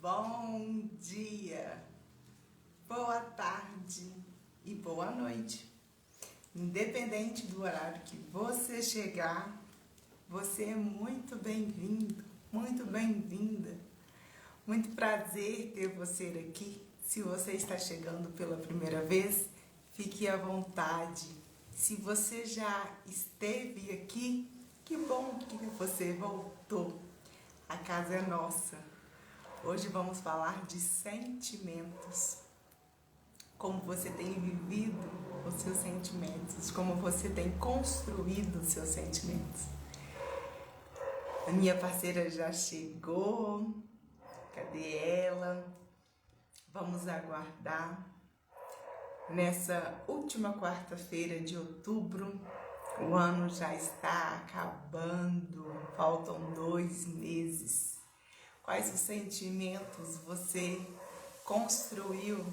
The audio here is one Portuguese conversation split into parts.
Bom dia, boa tarde e boa noite. Independente do horário que você chegar, você é muito bem-vindo, muito bem-vinda. Muito prazer ter você aqui. Se você está chegando pela primeira vez, fique à vontade. Se você já esteve aqui, que bom que você voltou. A casa é nossa. Hoje vamos falar de sentimentos. Como você tem vivido os seus sentimentos, como você tem construído os seus sentimentos. A minha parceira já chegou. Cadê ela? Vamos aguardar. Nessa última quarta-feira de outubro, o ano já está acabando. Faltam 2 meses. Quais os sentimentos você construiu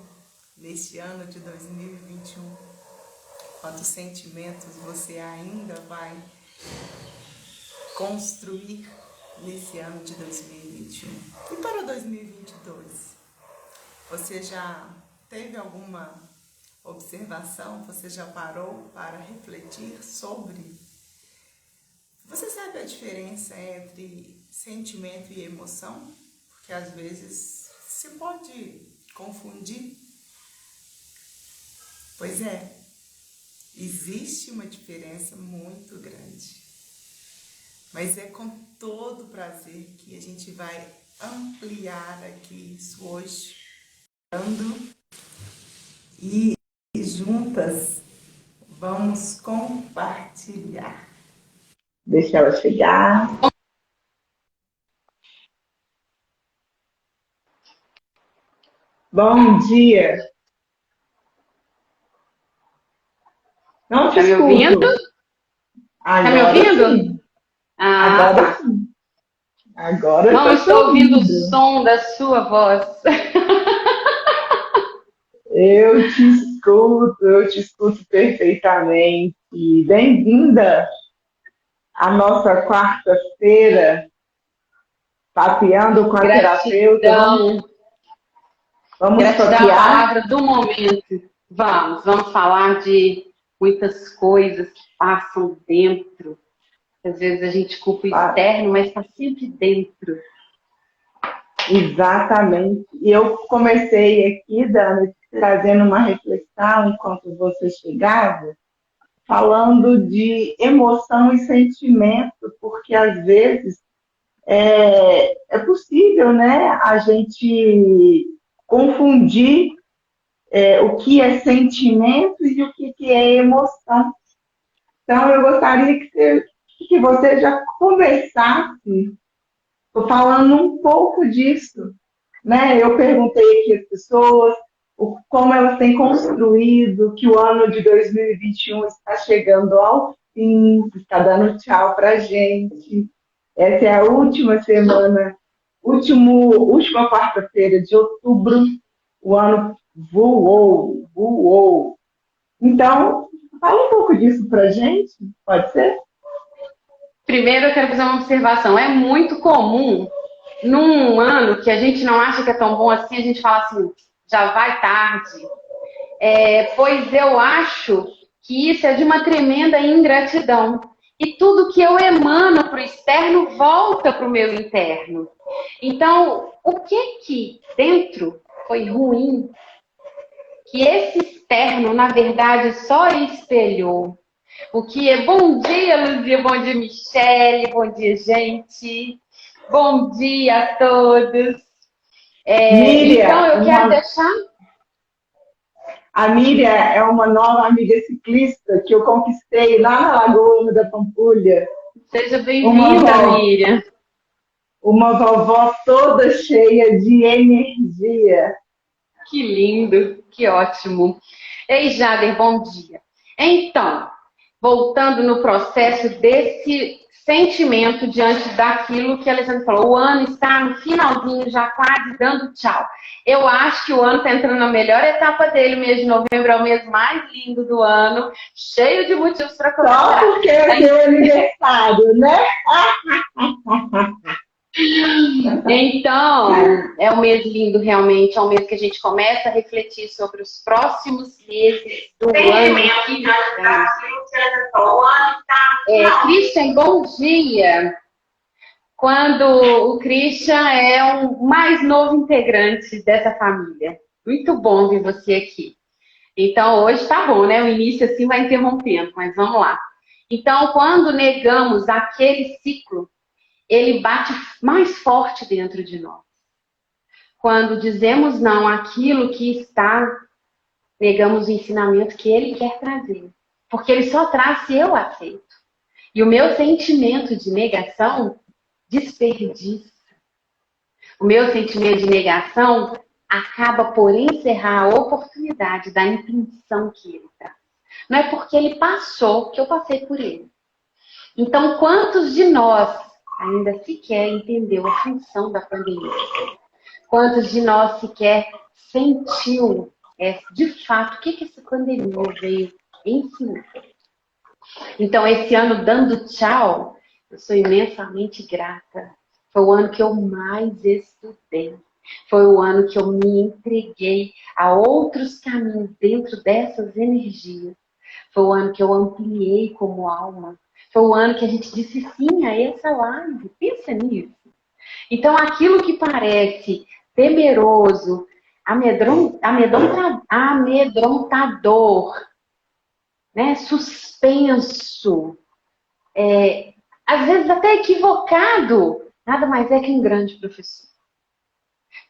neste ano de 2021? Quantos sentimentos você ainda vai construir nesse ano de 2021? E para 2022? Você já teve alguma observação? Você já parou para refletir sobre? Você sabe a diferença entre sentimento e emoção? Porque às vezes se pode confundir. Pois é, existe uma diferença muito grande. Mas é com todo prazer que a gente vai ampliar aqui isso hoje. E juntas vamos compartilhar. Deixa ela chegar. Bom dia. Não te escuto. Me ouvindo? Agora Tá me ouvindo? sim. Agora Tá. sim. Agora Não eu estou ouvindo o ouvindo. som da sua voz. Eu te escuto perfeitamente. Bem-vinda à nossa quarta-feira, papeando com a terapeuta. Gratidão. Vamos Gratidão é a papear? palavra do momento. Vamos falar de muitas coisas que passam dentro. Às vezes a gente culpa o externo, mas está sempre dentro. Exatamente. E eu comecei aqui, Dani, trazendo uma reflexão enquanto você chegava, falando de emoção e sentimento, porque às vezes é possível, né, a gente confundir o que é sentimento e o que é emoção. Então, eu gostaria que você já conversasse, falando um pouco disso, né? Eu perguntei aqui às pessoas como elas têm construído, que o ano de 2021 está chegando ao fim, está dando tchau para a gente. Essa é a última semana, última quarta-feira de outubro. O ano voou. Então, fala um pouco disso para a gente, pode ser? Primeiro eu quero fazer uma observação. É muito comum, num ano que a gente não acha que é tão bom assim, a gente fala assim, já vai tarde. Pois eu acho que isso é de uma tremenda ingratidão. E tudo que eu emano para o externo volta para o meu interno. Então, o que dentro foi ruim, que esse externo, na verdade, só espelhou? O que é bom dia, Luzia, bom dia, Michele, bom dia, gente. Bom dia a todos. Miriam, Então, eu quero deixar... A Miriam é uma nova amiga ciclista que eu conquistei lá na Lagoa da Pampulha. Seja bem-vinda, Miriam. Uma vovó toda cheia de energia. Que lindo, que ótimo. Ei, Jader, bom dia. Então, voltando no processo desse sentimento diante daquilo que a Alessandra falou, o ano está no finalzinho, já quase dando tchau. Eu acho que o ano está entrando na melhor etapa dele, mês de novembro é o mês mais lindo do ano, cheio de motivos para comemorar. Só porque é seu aniversário, né? Então, é um mês lindo realmente, é um mês que a gente começa a refletir sobre os próximos meses do ano que estamos. Christian, bom dia! Quando o Christian é um mais novo integrante dessa família. Muito bom ver você aqui. Então, hoje tá bom, né? O início assim vai interrompendo, mas vamos lá. Então, quando negamos aquele ciclo, ele bate mais forte dentro de nós. Quando dizemos não àquilo que está, negamos o ensinamento que ele quer trazer. Porque ele só traz se eu aceito. E o meu sentimento de negação desperdiça. O meu sentimento de negação acaba por encerrar a oportunidade da intenção que ele traz. Não é porque ele passou que eu passei por ele. Então, quantos de nós ainda sequer entendeu a função da pandemia? Quantos de nós sequer sentiu, de fato, o que essa pandemia veio ensinar? Então, esse ano, dando tchau, eu sou imensamente grata. Foi o ano que eu mais estudei. Foi o ano que eu me entreguei a outros caminhos dentro dessas energias. Foi o ano que eu ampliei como alma. Foi o ano que a gente disse sim a essa live. Pensa nisso. Então, aquilo que parece temeroso, amedrontador, né? Suspenso, às vezes até equivocado, nada mais é que um grande professor.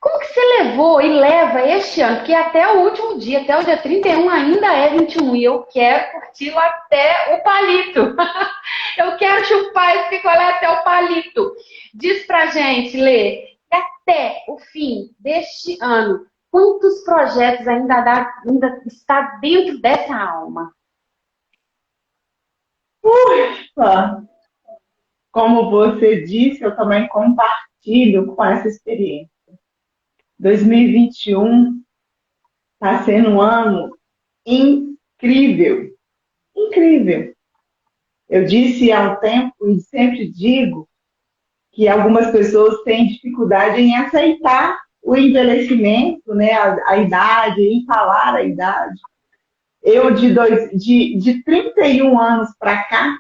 Como que você levou e leva este ano? Porque até o último dia, até o dia 31, ainda é 21. E eu quero curti-lo até o palito. Eu quero chupar esse picolé até o palito. Diz pra gente, Lê, até o fim deste ano, quantos projetos ainda está dentro dessa alma? Ufa! Como você disse, eu também compartilho com essa experiência. 2021 está sendo um ano incrível. Incrível. Eu disse há um tempo e sempre digo que algumas pessoas têm dificuldade em aceitar o envelhecimento, né, a idade, em falar a idade. Eu, de 31 anos para cá,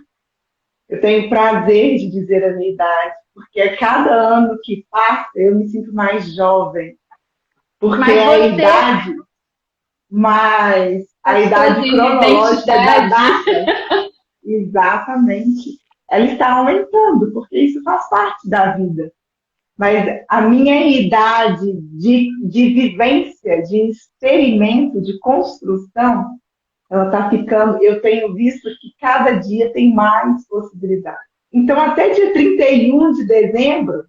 eu tenho prazer de dizer a minha idade, porque a cada ano que passa eu me sinto mais jovem. Porque é a idade, mas a idade cronológica da data, exatamente, ela está aumentando, porque isso faz parte da vida. Mas a minha idade de vivência, de experimento, de construção, ela está ficando, eu tenho visto que cada dia tem mais possibilidades. Então, até dia 31 de dezembro,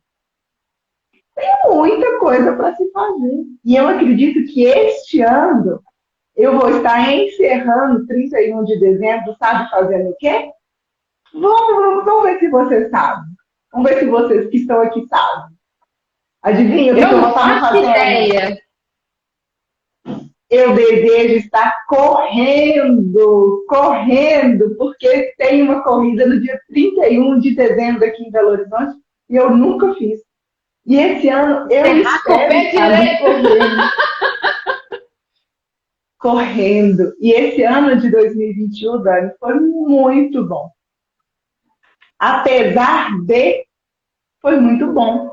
tem muita coisa para se fazer. E eu acredito que este ano eu vou estar encerrando 31 de dezembro, sabe fazendo o quê? Vamos ver se você sabe. Vamos ver se vocês que estão aqui sabem. Adivinha o que eu vou estar fazendo? Ideia. Eu desejo estar correndo, porque tem uma corrida no dia 31 de dezembro aqui em Belo Horizonte e eu nunca fiz. E esse ano eu espero estar correndo. E esse ano de 2021, Dani, foi muito bom. Apesar de, foi muito bom.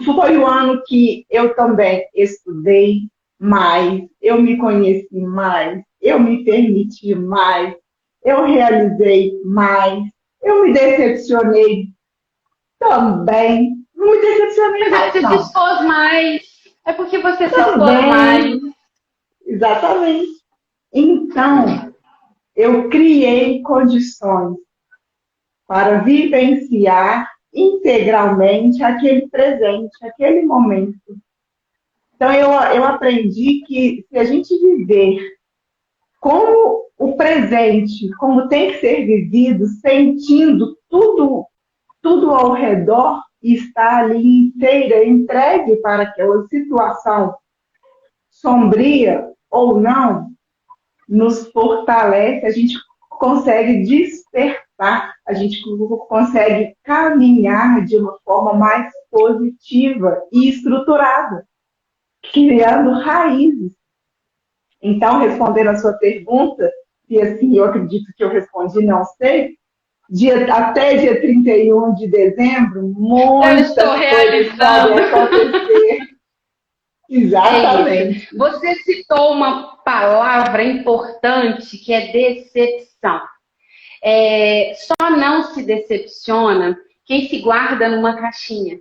Foi o ano que eu também estudei mais, eu me conheci mais, eu me permiti mais, eu realizei mais, eu me decepcionei também. Não me decepcionei mais, você não. se expôs mais. É porque você se expôs mais. Exatamente. Então, eu criei condições para vivenciar integralmente aquele presente, aquele momento. Então, eu aprendi que se a gente viver como o presente, como tem que ser vivido, sentindo tudo ao redor, e estar ali inteira, entregue para aquela situação sombria ou não, nos fortalece, a gente consegue despertar, a gente consegue caminhar de uma forma mais positiva e estruturada, criando raízes. Então, respondendo a sua pergunta, e assim, eu acredito que eu respondi, não sei, até dia 31 de dezembro, muitas coisas podem acontecer. Exatamente. É isso. Você citou uma palavra importante que é decepção. Só não se decepciona quem se guarda numa caixinha.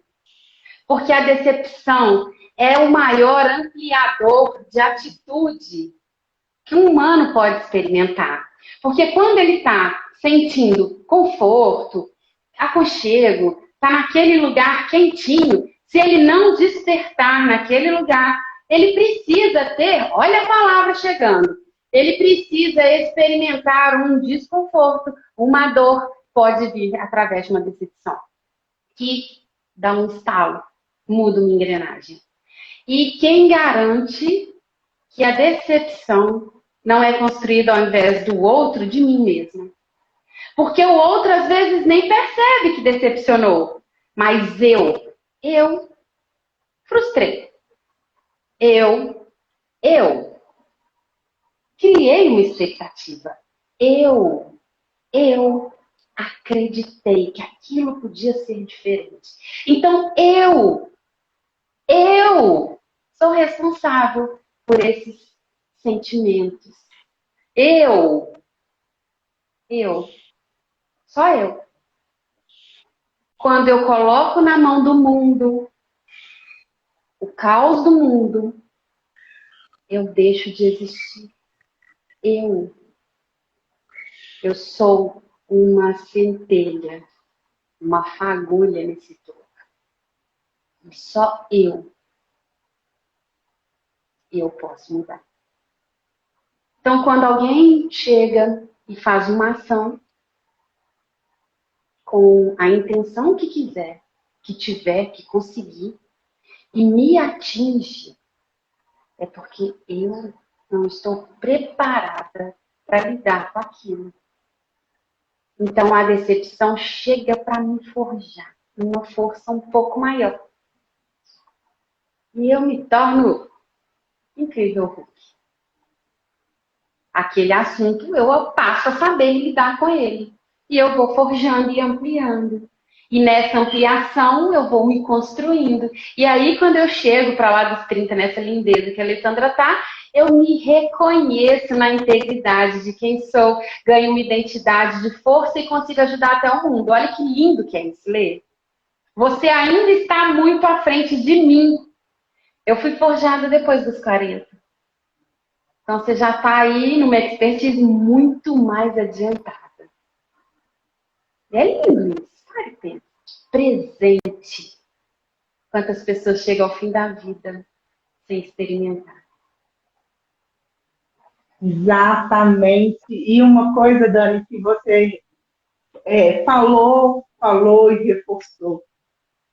Porque a decepção é o maior ampliador de atitude que um humano pode experimentar. Porque quando ele está sentindo conforto, aconchego, está naquele lugar quentinho, se ele não despertar naquele lugar, ele precisa ter, olha a palavra chegando, ele precisa experimentar um desconforto, uma dor, pode vir através de uma decepção, que dá um estalo, muda uma engrenagem. E quem garante que a decepção não é construída ao invés do outro, de mim mesma? Porque o outro às vezes nem percebe que decepcionou, mas eu frustrei. Eu criei uma expectativa. Eu acreditei que aquilo podia ser diferente. Então eu sou responsável por esses sentimentos. Só eu. Quando eu coloco na mão do mundo o caos do mundo, eu deixo de existir. Eu sou uma centelha, uma fagulha nesse todo. Só eu posso mudar. Então, quando alguém chega e faz uma ação com a intenção que quiser, que tiver, que conseguir, e me atinge, é porque eu não estou preparada para lidar com aquilo. Então, a decepção chega para me forjar numa força um pouco maior. E eu me torno incrível Hulk. Aquele assunto eu passo a saber lidar com ele. E eu vou forjando e ampliando. E nessa ampliação eu vou me construindo. E aí quando eu chego para lá dos 30, nessa lindeza que a Alessandra tá, eu me reconheço na integridade de quem sou, ganho uma identidade de força e consigo ajudar até o mundo. Olha que lindo que é isso, Lê. Você ainda está muito à frente de mim. Eu fui forjada depois dos 40. Então, você já está aí numa expertise muito mais adiantada. É lindo isso. Pare e pensa. Presente. Quantas pessoas chegam ao fim da vida sem experimentar. Exatamente. E uma coisa, Dani, que você falou e reforçou.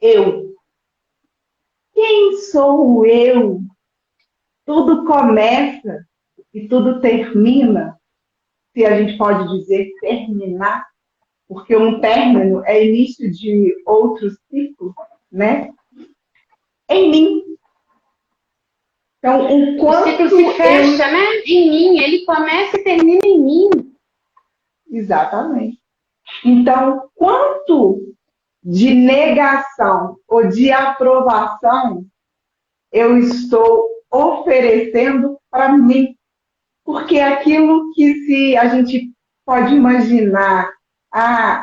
Eu. Quem sou eu? Tudo começa e tudo termina, se a gente pode dizer terminar, porque um término é início de outro ciclo, né? Em mim. Então, o ciclo se fecha, né? Em mim, ele começa e termina em mim. Exatamente. Então, quanto de negação ou de aprovação eu estou oferecendo para mim? Porque aquilo que se a gente pode imaginar,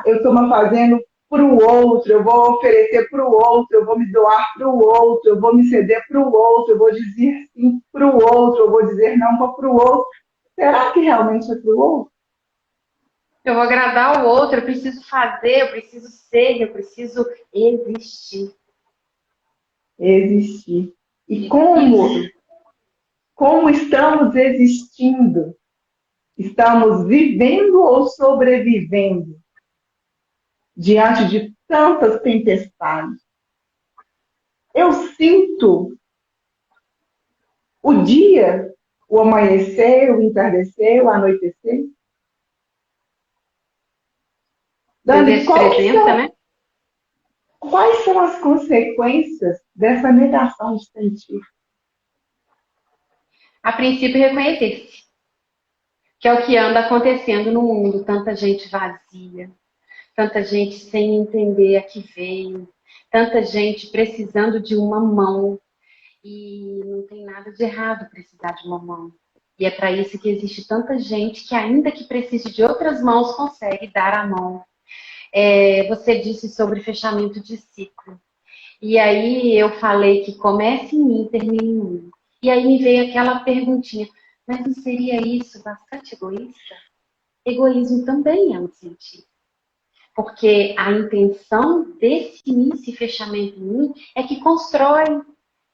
eu estou me fazendo para o outro, eu vou oferecer para o outro, eu vou me doar para o outro, eu vou me ceder para o outro, eu vou dizer sim para o outro, eu vou dizer não para o outro. Será que realmente é para o outro? Eu vou agradar o outro, eu preciso fazer, eu preciso ser, eu preciso existir. Existir. E como estamos existindo? Estamos vivendo ou sobrevivendo diante de tantas tempestades? Eu sinto o dia, o amanhecer, o entardecer, o anoitecer. Dani, quais quais são as consequências dessa negação de sentir? A princípio, reconhecer-se, que é o que anda acontecendo no mundo. Tanta gente vazia, tanta gente sem entender a que veio, tanta gente precisando de uma mão. E não tem nada de errado precisar de uma mão. E é para isso que existe tanta gente que, ainda que precise de outras mãos, consegue dar a mão. Você disse sobre fechamento de ciclo. E aí eu falei que começa em mim, termina em mim. E aí me veio aquela perguntinha, mas não seria isso bastante egoísta? Egoísmo também é um sentido. Porque a intenção desse início e fechamento em mim é que constrói.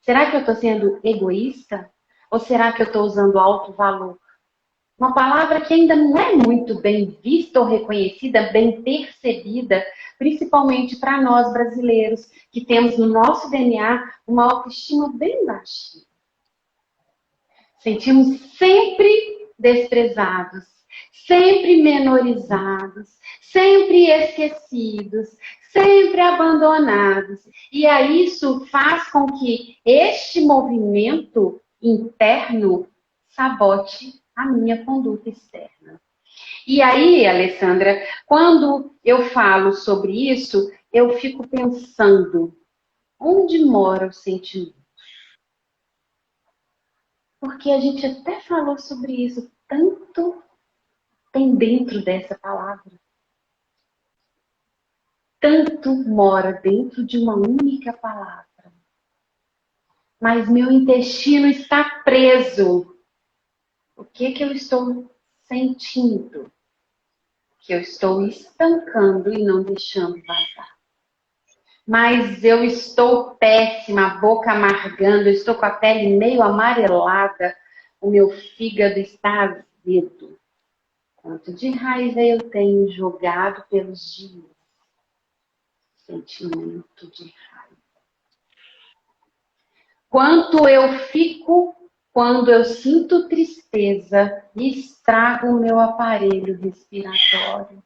Será que eu estou sendo egoísta? Ou será que eu estou usando alto valor? Uma palavra que ainda não é muito bem vista ou reconhecida, bem percebida, principalmente para nós brasileiros, que temos no nosso DNA uma autoestima bem baixinha. Sentimos sempre desprezados, sempre menorizados, sempre esquecidos, sempre abandonados. E aí isso faz com que este movimento interno sabote a minha conduta externa. E aí, Alessandra, quando eu falo sobre isso, eu fico pensando, onde mora o sentimento? Porque a gente até falou sobre isso, tanto tem dentro dessa palavra. Tanto mora dentro de uma única palavra. Mas meu intestino está preso. O que eu estou sentindo? Que eu estou estancando e não deixando vazar. Mas eu estou péssima, a boca amargando, eu estou com a pele meio amarelada, o meu fígado está azedo. Quanto de raiva eu tenho jogado pelos dias? Sentimento de raiva. Quanto eu fico quando eu sinto tristeza e estrago o meu aparelho respiratório.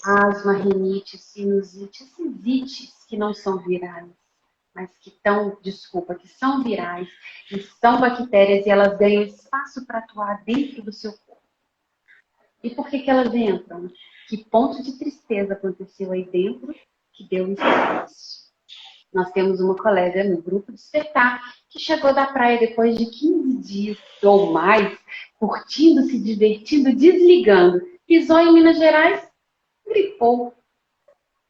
Asma, rinite, sinusite, esses ites que não são virais, mas que são virais, e são bactérias e elas ganham espaço para atuar dentro do seu corpo. E por que elas entram? Que ponto de tristeza aconteceu aí dentro que deu espaço? Nós temos uma colega no grupo Despertar que chegou da praia depois de 15 dias ou mais, curtindo, se divertindo, desligando. Pisou em Minas Gerais, gripou.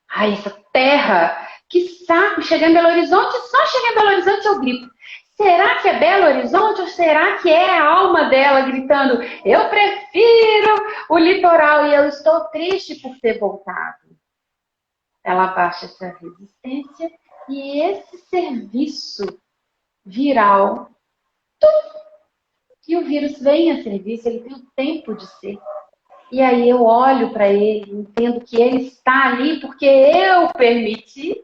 Ai, essa terra, que saco, chegar em Belo Horizonte, só chegar em Belo Horizonte eu gripo. Será que é Belo Horizonte ou será que é a alma dela gritando, eu prefiro o litoral e eu estou triste por ter voltado? Ela baixa essa resistência e esse serviço viral, e o vírus vem a serviço, ele tem o tempo de ser. E aí eu olho para ele, entendo que ele está ali porque eu permiti.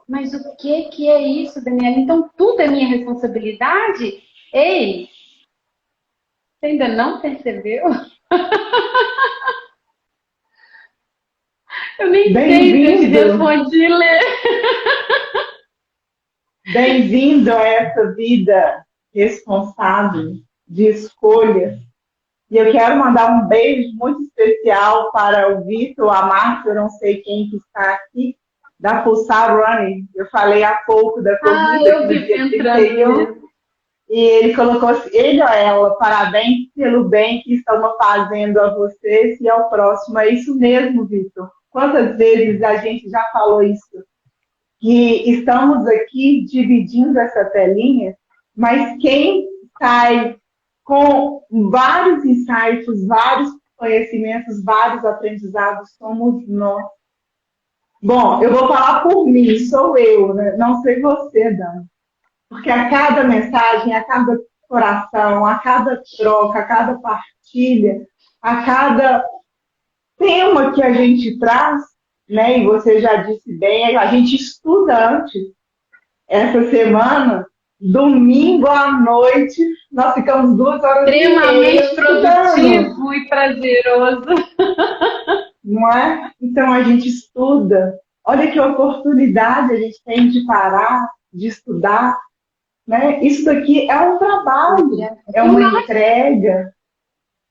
Mas o que é isso, Daniela? Então tudo é minha responsabilidade? Ei, você ainda não percebeu? Eu nem sei se eu te respondi, Lê. Bem-vindo a essa vida responsável de escolha. E eu quero mandar um beijo muito especial para o Vitor, a Márcia, eu não sei quem que está aqui, da Pulsar Running. Eu falei há pouco da corrida. Eu vi entrando. E ele colocou, ele ou ela, parabéns pelo bem que estão fazendo a vocês e ao próximo. É isso mesmo, Vitor. Quantas vezes a gente já falou isso? Que estamos aqui dividindo essa telinha, mas quem sai com vários insights, vários conhecimentos, vários aprendizados, somos nós. Bom, eu vou falar por mim, sou eu, né? Não sei você, Dani. Porque a cada mensagem, a cada coração, a cada troca, a cada partilha, a cada tema que a gente traz, né? E você já disse bem, a gente estuda antes. Essa semana, domingo à noite, nós ficamos 2 horas extremamente produtivo e prazeroso. Não é? Então a gente estuda. Olha que oportunidade a gente tem de parar, de estudar, né? Isso daqui é um trabalho, é uma entrega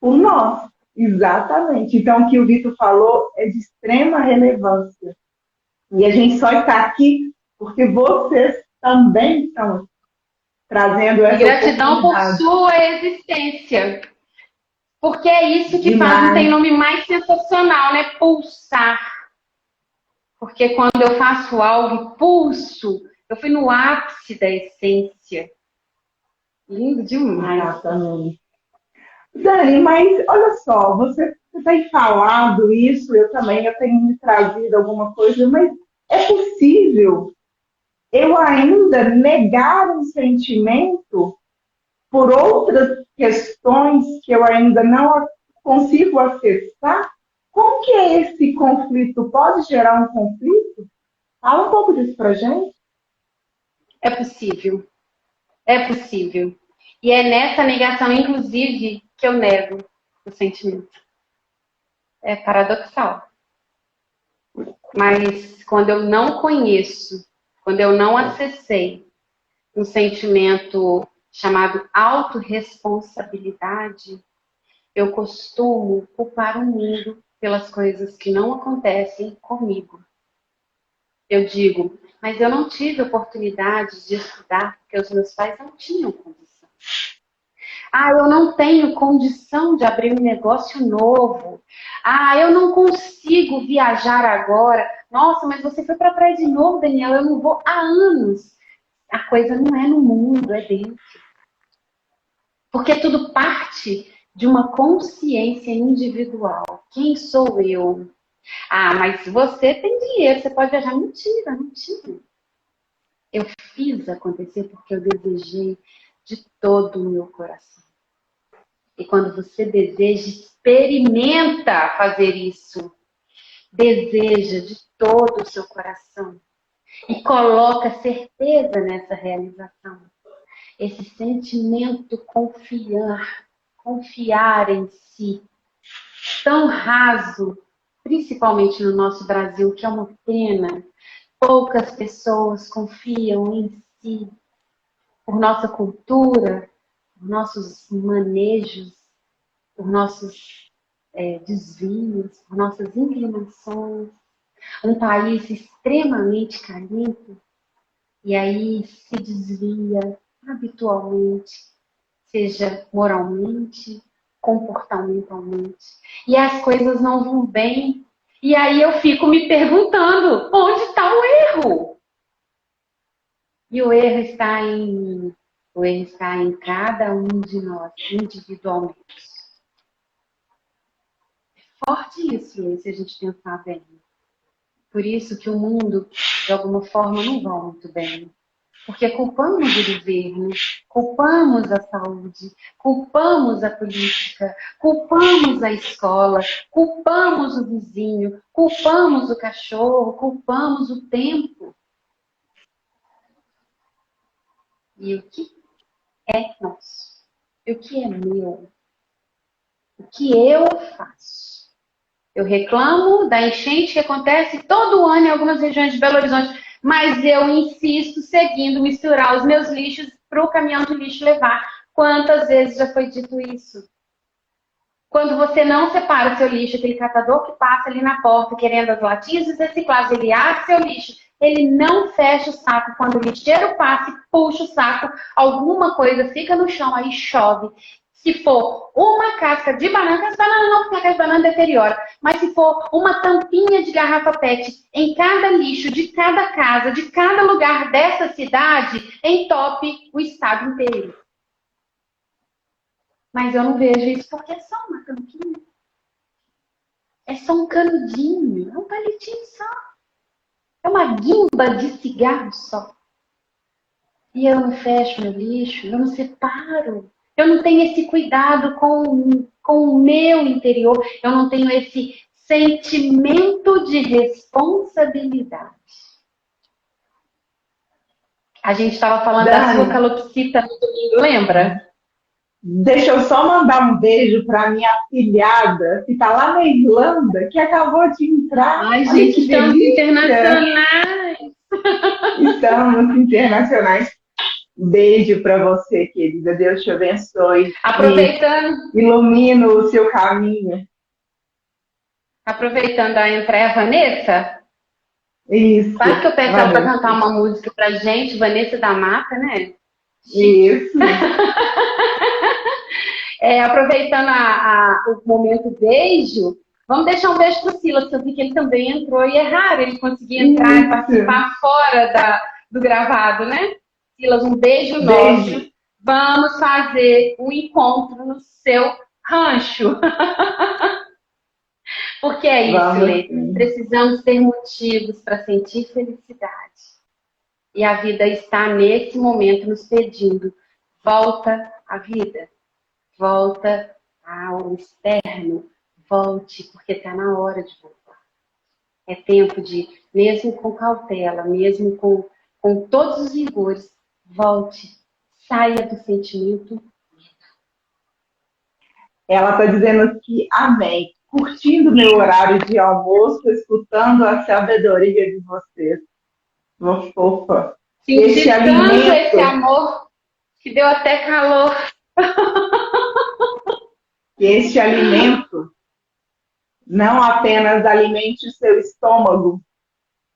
por nós. Exatamente. Então, o que o Vitor falou é de extrema relevância. E a gente só está aqui porque vocês também estão trazendo essa gratidão por oportunidade. sua existência. Porque é isso que Demais. faz, não tem nome mais sensacional, né? Pulsar. Porque quando eu faço algo e pulso, eu fui no ápice da essência. Lindo demais. Exatamente. Dani, mas olha só, você tem falado isso, eu também, eu tenho me trazido alguma coisa, mas é possível eu ainda negar um sentimento por outras questões que eu ainda não consigo acessar? Como que é esse conflito? Pode gerar um conflito? Fala um pouco disso pra gente. É possível. É possível. E é nessa negação, inclusive, que eu nego o sentimento. É paradoxal. Mas quando eu não conheço, quando eu não acessei um sentimento chamado autorresponsabilidade, eu costumo culpar o mundo pelas coisas que não acontecem comigo. Eu digo, mas eu não tive oportunidade de estudar porque os meus pais não tinham condição. Ah, eu não tenho condição de abrir um negócio novo. Ah, eu não consigo viajar agora. Nossa, mas você foi para a praia de novo, Daniel. Eu não vou há anos. A coisa não é no mundo, é dentro. Porque tudo parte de uma consciência individual. Quem sou eu? Ah, mas você tem dinheiro, você pode viajar. Mentira, mentira. Eu fiz acontecer porque eu desejei de todo o meu coração. E quando você deseja, experimenta fazer isso. Deseja de todo o seu coração. E coloca certeza nessa realização. Esse sentimento confiar em si, tão raso, principalmente no nosso Brasil, que é uma pena. Poucas pessoas confiam em si, por nossa cultura, por nossos manejos, por nossos desvios, por nossas inclinações. Um país extremamente carente, e aí se desvia habitualmente, seja moralmente, comportamentalmente. E as coisas não vão bem. E aí eu fico me perguntando, onde está o erro? E o erro está em mim. O erro está em cada um de nós, individualmente. Forte isso, se a gente pensar bem. Por isso que o mundo, de alguma forma, não vai muito bem. Porque culpamos o governo, culpamos a saúde, culpamos a política, culpamos a escola, culpamos o vizinho, culpamos o cachorro, culpamos o tempo. E o que é nosso? E o que é meu? O que eu faço? Eu reclamo da enchente que acontece todo ano em algumas regiões de Belo Horizonte, mas eu insisto seguindo misturar os meus lixos para o caminhão de lixo levar. Quantas vezes já foi dito isso? Quando você não separa o seu lixo, aquele catador que passa ali na porta querendo as latinhas recicladas, ele abre seu lixo, ele não fecha o saco. Quando o lixeiro passa e puxa o saco, alguma coisa fica no chão, aí chove. Se for uma casca de banana, as bananas não, porque a casca de banana deteriora. Mas se for uma tampinha de garrafa PET em cada lixo, de cada casa, de cada lugar dessa cidade, entope o estado inteiro. Mas eu não vejo isso porque é só uma tampinha. É só um canudinho, é um palitinho só. É uma guimba de cigarro só. E eu não fecho meu lixo, eu não separo. Eu não tenho esse cuidado com o meu interior. Eu não tenho esse sentimento de responsabilidade. A gente estava falando da sua calopsita no domingo, lembra? Deixa eu só mandar um beijo para minha afilhada, que está lá na Irlanda, que acabou de entrar. Ai, Olha gente, que estamos delícia! internacionais. Estamos internacionais. Beijo para você, querida. Deus te abençoe e Aproveitando, ilumine o seu caminho. aproveitando a Andréa Vanessa, quase que Isso, eu peço ela para cantar Vanessa. uma música pra gente, Vanessa da Mata, né? Chique. Isso. Aproveitando o momento beijo, vamos deixar um beijo pro Silas, que eu vi que ele também entrou e é raro ele conseguir entrar e Isso. participar fora do gravado, né? Silas, um beijo Beijo. nosso. Vamos fazer um encontro no seu rancho. Porque é isso, Vamos Lê. sim. Precisamos ter motivos para sentir felicidade. E a vida está nesse momento nos pedindo: volta à vida, volta ao externo, volte, porque está na hora de voltar. É tempo de, mesmo com cautela, mesmo com todos os rigores, volte, saia do sentimento. Ela está dizendo que amém. Curtindo meu horário de almoço, escutando a sabedoria de vocês. Uma fofa. Este Senti tanto esse alimento, amor que deu até calor. este alimento não apenas alimente o seu estômago,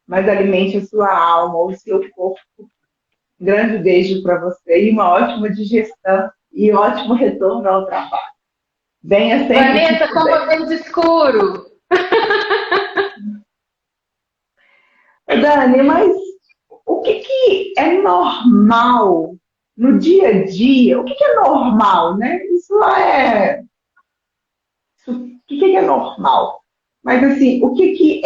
mas alimente a sua alma, o seu corpo. Grande beijo para você e uma ótima digestão e ótimo retorno ao trabalho. Venha sempre que Vanessa, como puder. verde escuro. Dani, mas o que é normal no dia a dia? O que é normal, né? O que é normal? Mas assim, o que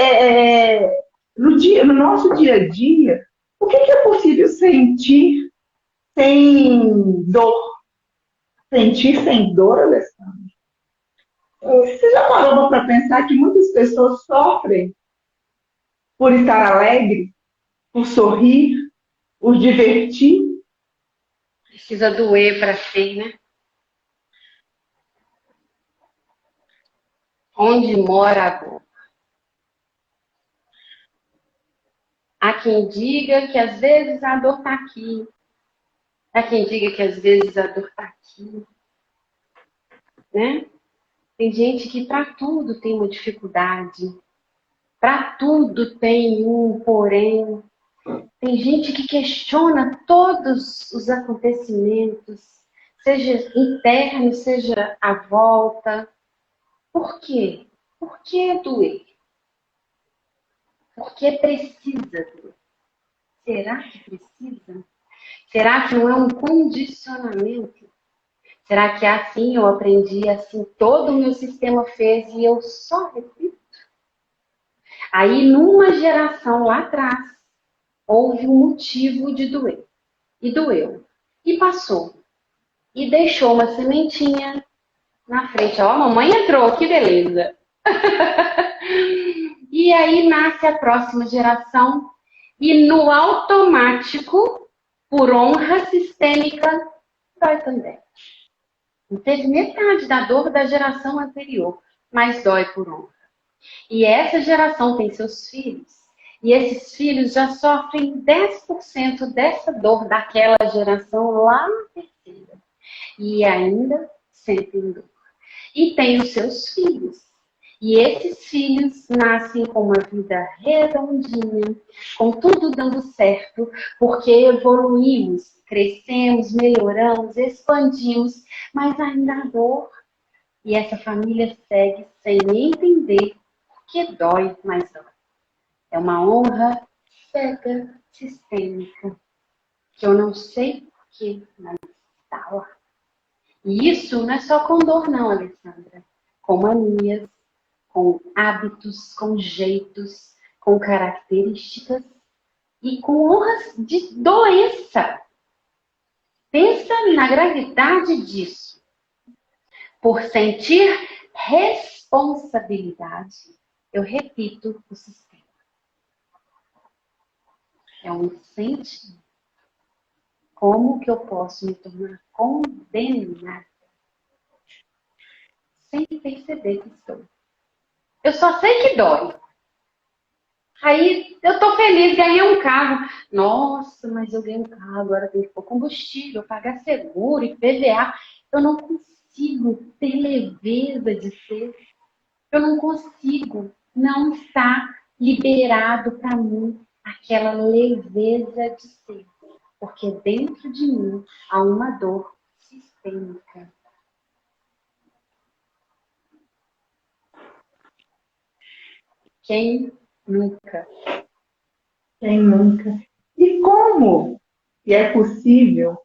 no nosso dia a dia, o que é possível sentir sem dor? Sentir sem dor, Alessandra? Você já parou para pensar que muitas pessoas sofrem por estar alegre, por sorrir, por divertir? Precisa doer para ser, né? Onde mora a dor? Há quem diga que às vezes a dor está aqui. Há quem diga que às vezes a dor está aqui, né? Tem gente que para tudo tem uma dificuldade. Para tudo tem um porém. Tem gente que questiona todos os acontecimentos, seja interno, seja à volta. Por quê? Por que doer? Por que precisa doer? Será que precisa? Será que não é um condicionamento? Será que assim eu aprendi, assim todo o meu sistema fez e eu só repito? Aí, numa geração lá atrás, houve um motivo de doer. E doeu. E passou. E deixou uma sementinha na frente. Ó, a mamãe entrou, que beleza. E aí nasce a próxima geração. E no automático, por honra sistêmica, dói também. Não teve metade da dor da geração anterior, mas dói por honra. E essa geração tem seus filhos. E esses filhos já sofrem 10% dessa dor daquela geração lá na terceira. E ainda sentem dor. E tem os seus filhos. E esses filhos nascem com uma vida redondinha, com tudo dando certo, porque evoluímos, crescemos, melhoramos, expandimos, mas ainda há dor. E essa família segue sem entender por que dói, mas dói. É uma honra cega, sistêmica, que eu não sei por que, mas está lá. E isso não é só com dor, não, Alessandra. Com manias, com hábitos, com jeitos, com características e com honras de doença. Pensa na gravidade disso. Por sentir responsabilidade, eu repito o sistema. É um sentimento. Como que eu posso me tornar condenada? sem perceber que estou. Eu só sei que dói. Aí eu tô feliz, ganhei um carro. Nossa, mas eu ganhei um carro, agora tem que pôr combustível, pagar seguro, IPVA. Eu não consigo ter leveza de ser. Eu não consigo. Não está liberado para mim aquela leveza de ser. Porque dentro de mim há uma dor sistêmica. Quem nunca? Quem nunca? E como que é possível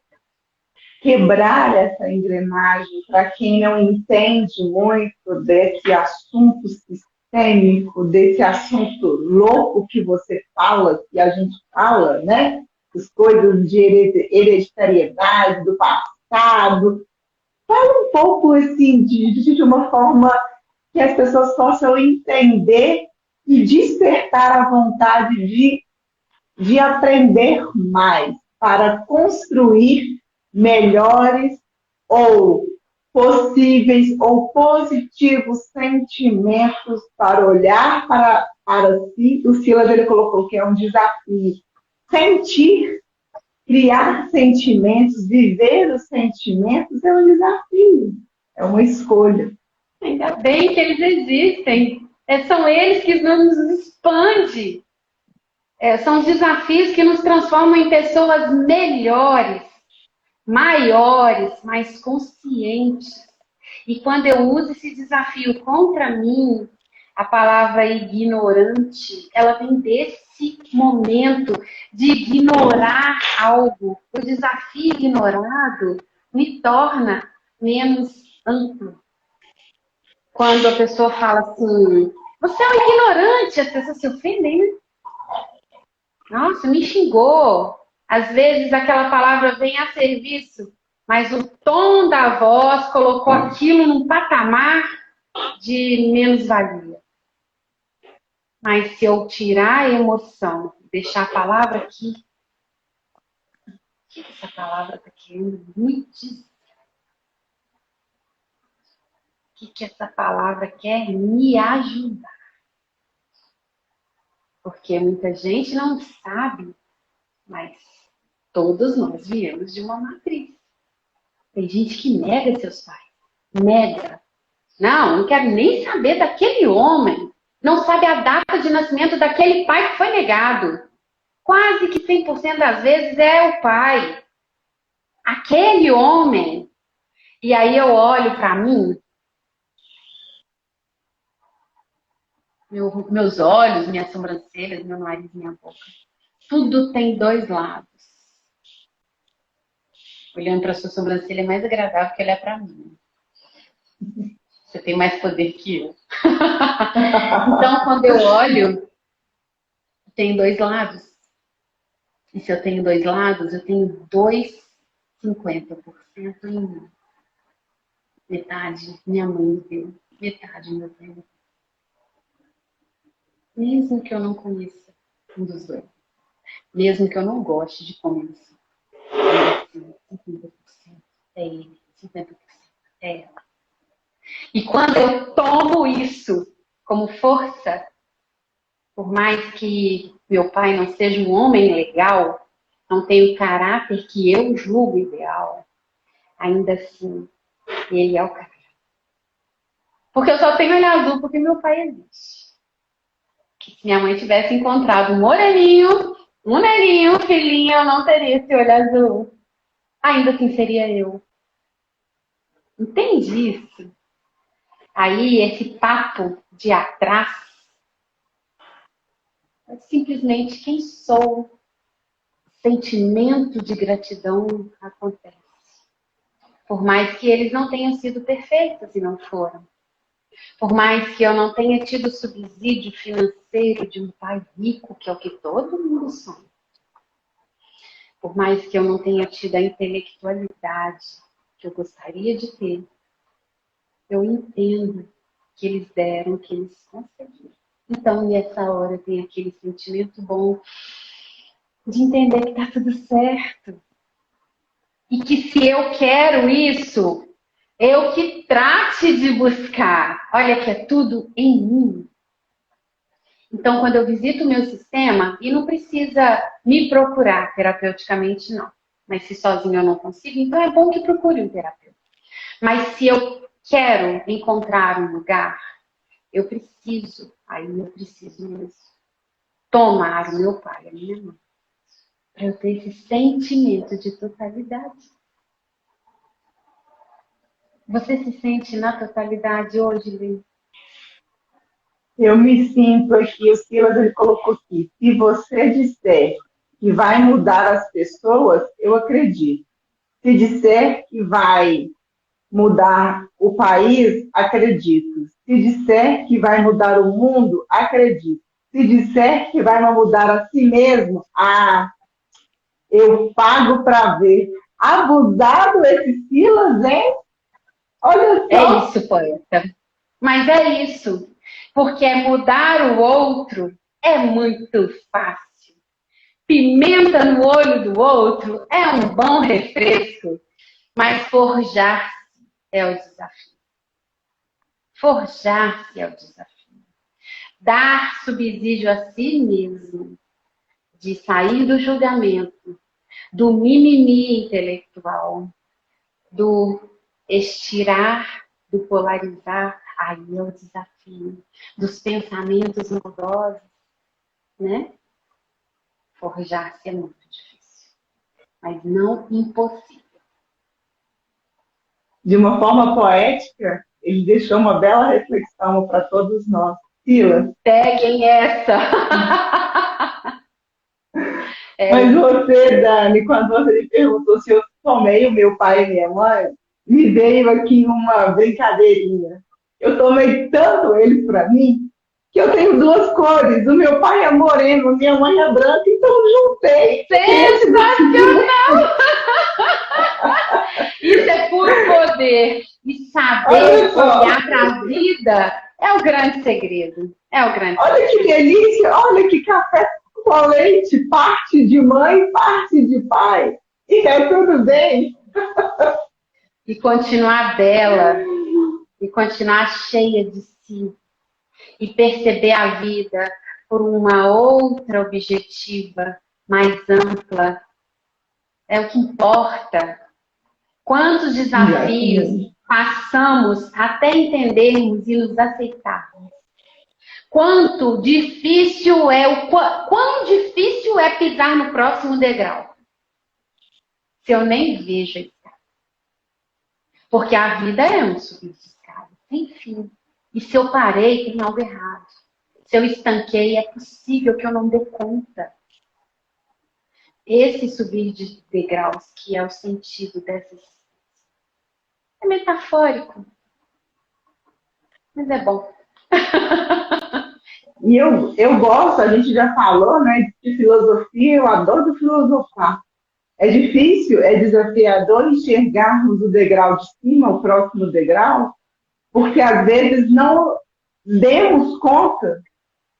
quebrar essa engrenagem para quem não entende muito desse assunto sistêmico, desse assunto louco que você fala, que a gente fala, né? As coisas de hereditariedade, do passado. Fala um pouco assim, de uma forma que as pessoas possam entender e despertar a vontade de aprender mais para construir melhores ou possíveis ou positivos sentimentos para olhar para si. O Silas ele colocou que é um desafio. Sentir, criar sentimentos, viver os sentimentos é um desafio, é uma escolha. Ainda bem que eles existem. São eles que nos expandem. São os desafios que nos transformam em pessoas melhores, maiores, mais conscientes. E quando eu uso esse desafio contra mim, a palavra ignorante, ela vem desse momento de ignorar algo. O desafio ignorado me torna menos amplo. Quando a pessoa fala assim, você é um ignorante, as pessoas se ofendem, né? Nossa, me xingou. Às vezes aquela palavra vem a serviço, mas o tom da voz colocou aquilo num patamar de menos-valia. Mas se eu tirar a emoção, deixar a palavra aqui, o que essa palavra está querendo me dizer? O que essa palavra quer me ajudar? Porque muita gente não sabe, mas todos nós viemos de uma matriz. Tem gente que nega seus pais. Nega. Não quero nem saber daquele homem. Não sabe a data de nascimento daquele pai que foi negado. Quase que 100% das vezes é o pai. Aquele homem. E aí eu olho para mim, meus olhos, minhas sobrancelhas, meu nariz, minha boca. Tudo tem dois lados. Olhando para sua sobrancelha é mais agradável que olhar para mim. Você tem mais poder que eu. Então, quando eu olho, tem dois lados. E se eu tenho dois lados, eu tenho 50% em mim. Metade minha mãe me deu, metade meu pai me deu. Mesmo que eu não conheça um dos dois. Mesmo que eu não goste de comer isso. 50% é ele, 50% é ela. E quando eu tomo isso como força, por mais que meu pai não seja um homem legal, não tenha o caráter que eu julgo ideal, ainda assim, ele é o cara. Porque eu só tenho olho azul porque meu pai existe. Que se minha mãe tivesse encontrado um moreninho, filhinho, eu não teria esse olho azul. Ainda assim seria eu. Entende isso? Aí, esse papo de atrás é simplesmente quem sou. Sentimento de gratidão acontece. Por mais que eles não tenham sido perfeitos e não foram. Por mais que eu não tenha tido subsídio financeiro de um pai rico, que é o que todo mundo sonha. Por mais que eu não tenha tido a intelectualidade que eu gostaria de ter, eu entendo que eles deram, que eles conseguiram. Então, nessa hora, tem aquele sentimento bom de entender que está tudo certo. E que se eu quero isso, Eu que trate de buscar. Olha que é tudo em mim. Então, quando eu visito o meu sistema, e não precisa me procurar terapeuticamente, não. Mas se sozinho eu não consigo, então é bom que procure um terapeuta. Mas se eu quero encontrar um lugar, aí eu preciso mesmo tomar o meu pai, a minha mãe, para eu ter esse sentimento de totalidade. Você se sente na totalidade hoje, Lê? Eu me sinto aqui, o Silas ele colocou aqui, se você disser que vai mudar as pessoas, eu acredito. Se disser que vai mudar o país, acredito. Se disser que vai mudar o mundo, acredito. Se disser que vai mudar a si mesmo, eu pago para ver. Abusado esse Silas, hein? Olha É só. isso, poeta. Mas é isso. Porque mudar o outro é muito fácil. Pimenta no olho do outro é um bom refresco. Mas forjar-se é o desafio. Forjar-se é o desafio. Dar subsídio a si mesmo. De sair do julgamento, do mimimi intelectual, do estirar, do polarizar, aí é o desafio, dos pensamentos maldosos, né? Forjar-se é muito difícil, mas não impossível. De uma forma poética, ele deixou uma bela reflexão para todos nós. Silas, Peguem essa! mas você, Dani, quando você me perguntou se eu tomei o meu pai e minha mãe, me veio aqui uma brincadeirinha. Eu tomei tanto eles para mim que eu tenho duas cores. O meu pai é moreno, a minha mãe é branca, então eu juntei. Sensacional! Isso é puro poder. E saber olhar para a vida é o grande segredo. É o grande Olha segredo. que delícia, olha que café com leite, parte de mãe, parte de pai. E é tudo bem. E continuar bela, e continuar cheia de si, e perceber a vida por uma outra objetiva, mais ampla. É o que importa. Quantos desafios passamos até entendermos e nos aceitarmos. Quão difícil é pisar no próximo degrau. Se eu nem vejo a escada. Porque a vida é um subir de escada, sem fim. E se eu parei, tem algo errado. Se eu estanquei, é possível que eu não dê conta. Esse subir de degraus, que é o sentido dessas... É metafórico. Mas é bom. E eu gosto, a gente já falou, né, de filosofia, eu adoro filosofar. É difícil, é desafiador enxergarmos o degrau de cima, o próximo degrau, porque às vezes não demos conta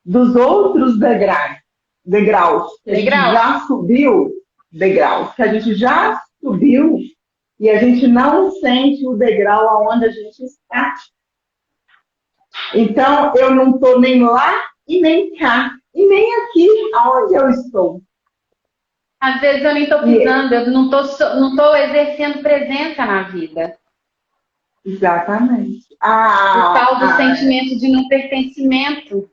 dos outros degraus que a gente já subiu, degraus que a gente já subiu e a gente não sente o degrau aonde a gente está. Então, eu não estou nem lá e nem cá, e nem aqui aonde eu estou. Às vezes eu nem estou pisando, eu não estou exercendo presença na vida. Exatamente. O tal do sentimento de não pertencimento.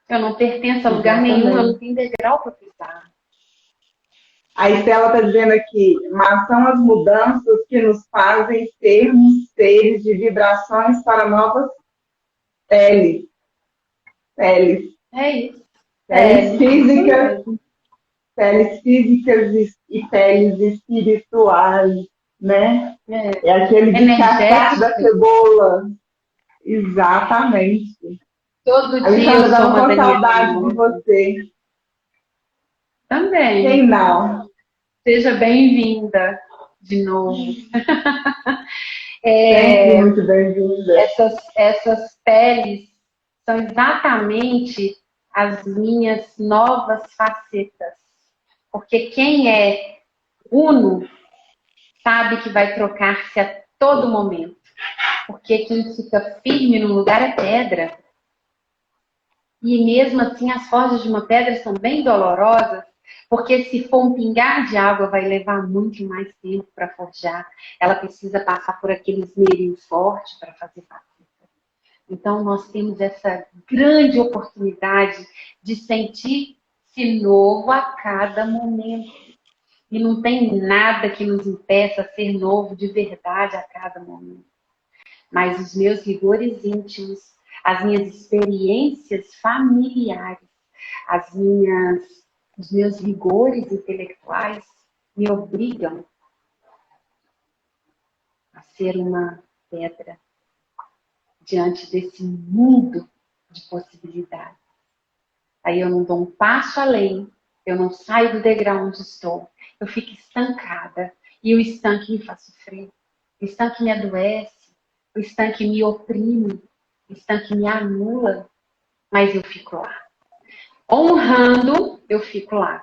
Eu não pertenço a lugar nenhum, eu não tenho degrau para pisar. A Estela está dizendo aqui, mas são as mudanças que nos fazem sermos seres de vibrações para novas peles. É isso. Peles físicas e peles espirituais, né? É aquele descascar da cebola. Exatamente. Todo dia eu sou uma com saudade de você. Também. Quem não? Seja bem-vinda de novo. Muito bem-vinda. Essas peles são exatamente as minhas novas facetas. Porque quem é uno sabe que vai trocar-se a todo momento. Porque quem fica firme no lugar é pedra. E mesmo assim, as forjas de uma pedra são bem dolorosas, porque se for um pingar de água, vai levar muito mais tempo para forjar. Ela precisa passar por aquele esmerinho forte para fazer faceta. Então, nós temos essa grande oportunidade de sentir-se novo a cada momento. E não tem nada que nos impeça a ser novo de verdade a cada momento. Mas os meus rigores íntimos, as minhas experiências familiares, os meus rigores intelectuais me obrigam a ser uma pedra diante desse mundo de possibilidades. Aí eu não dou um passo além, eu não saio do degrau onde estou, eu fico estancada. E o estanque me faz sofrer, o estanque me adoece, o estanque me oprime, o estanque me anula, mas eu fico lá. Honrando, eu fico lá.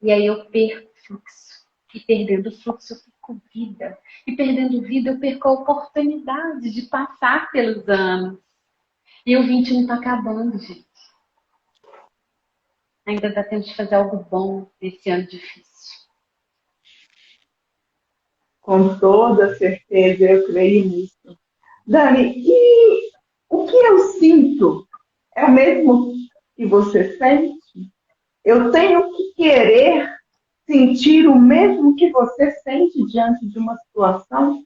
E aí eu perco o fluxo. E perdendo o fluxo, eu fico vida. E perdendo vida, eu perco a oportunidade de passar pelos anos. E o 21 está acabando, gente. Ainda dá tempo de fazer algo bom nesse ano difícil. Com toda certeza, eu creio nisso. Dani, e o que eu sinto é o mesmo que você sente? Eu tenho que querer sentir o mesmo que você sente diante de uma situação?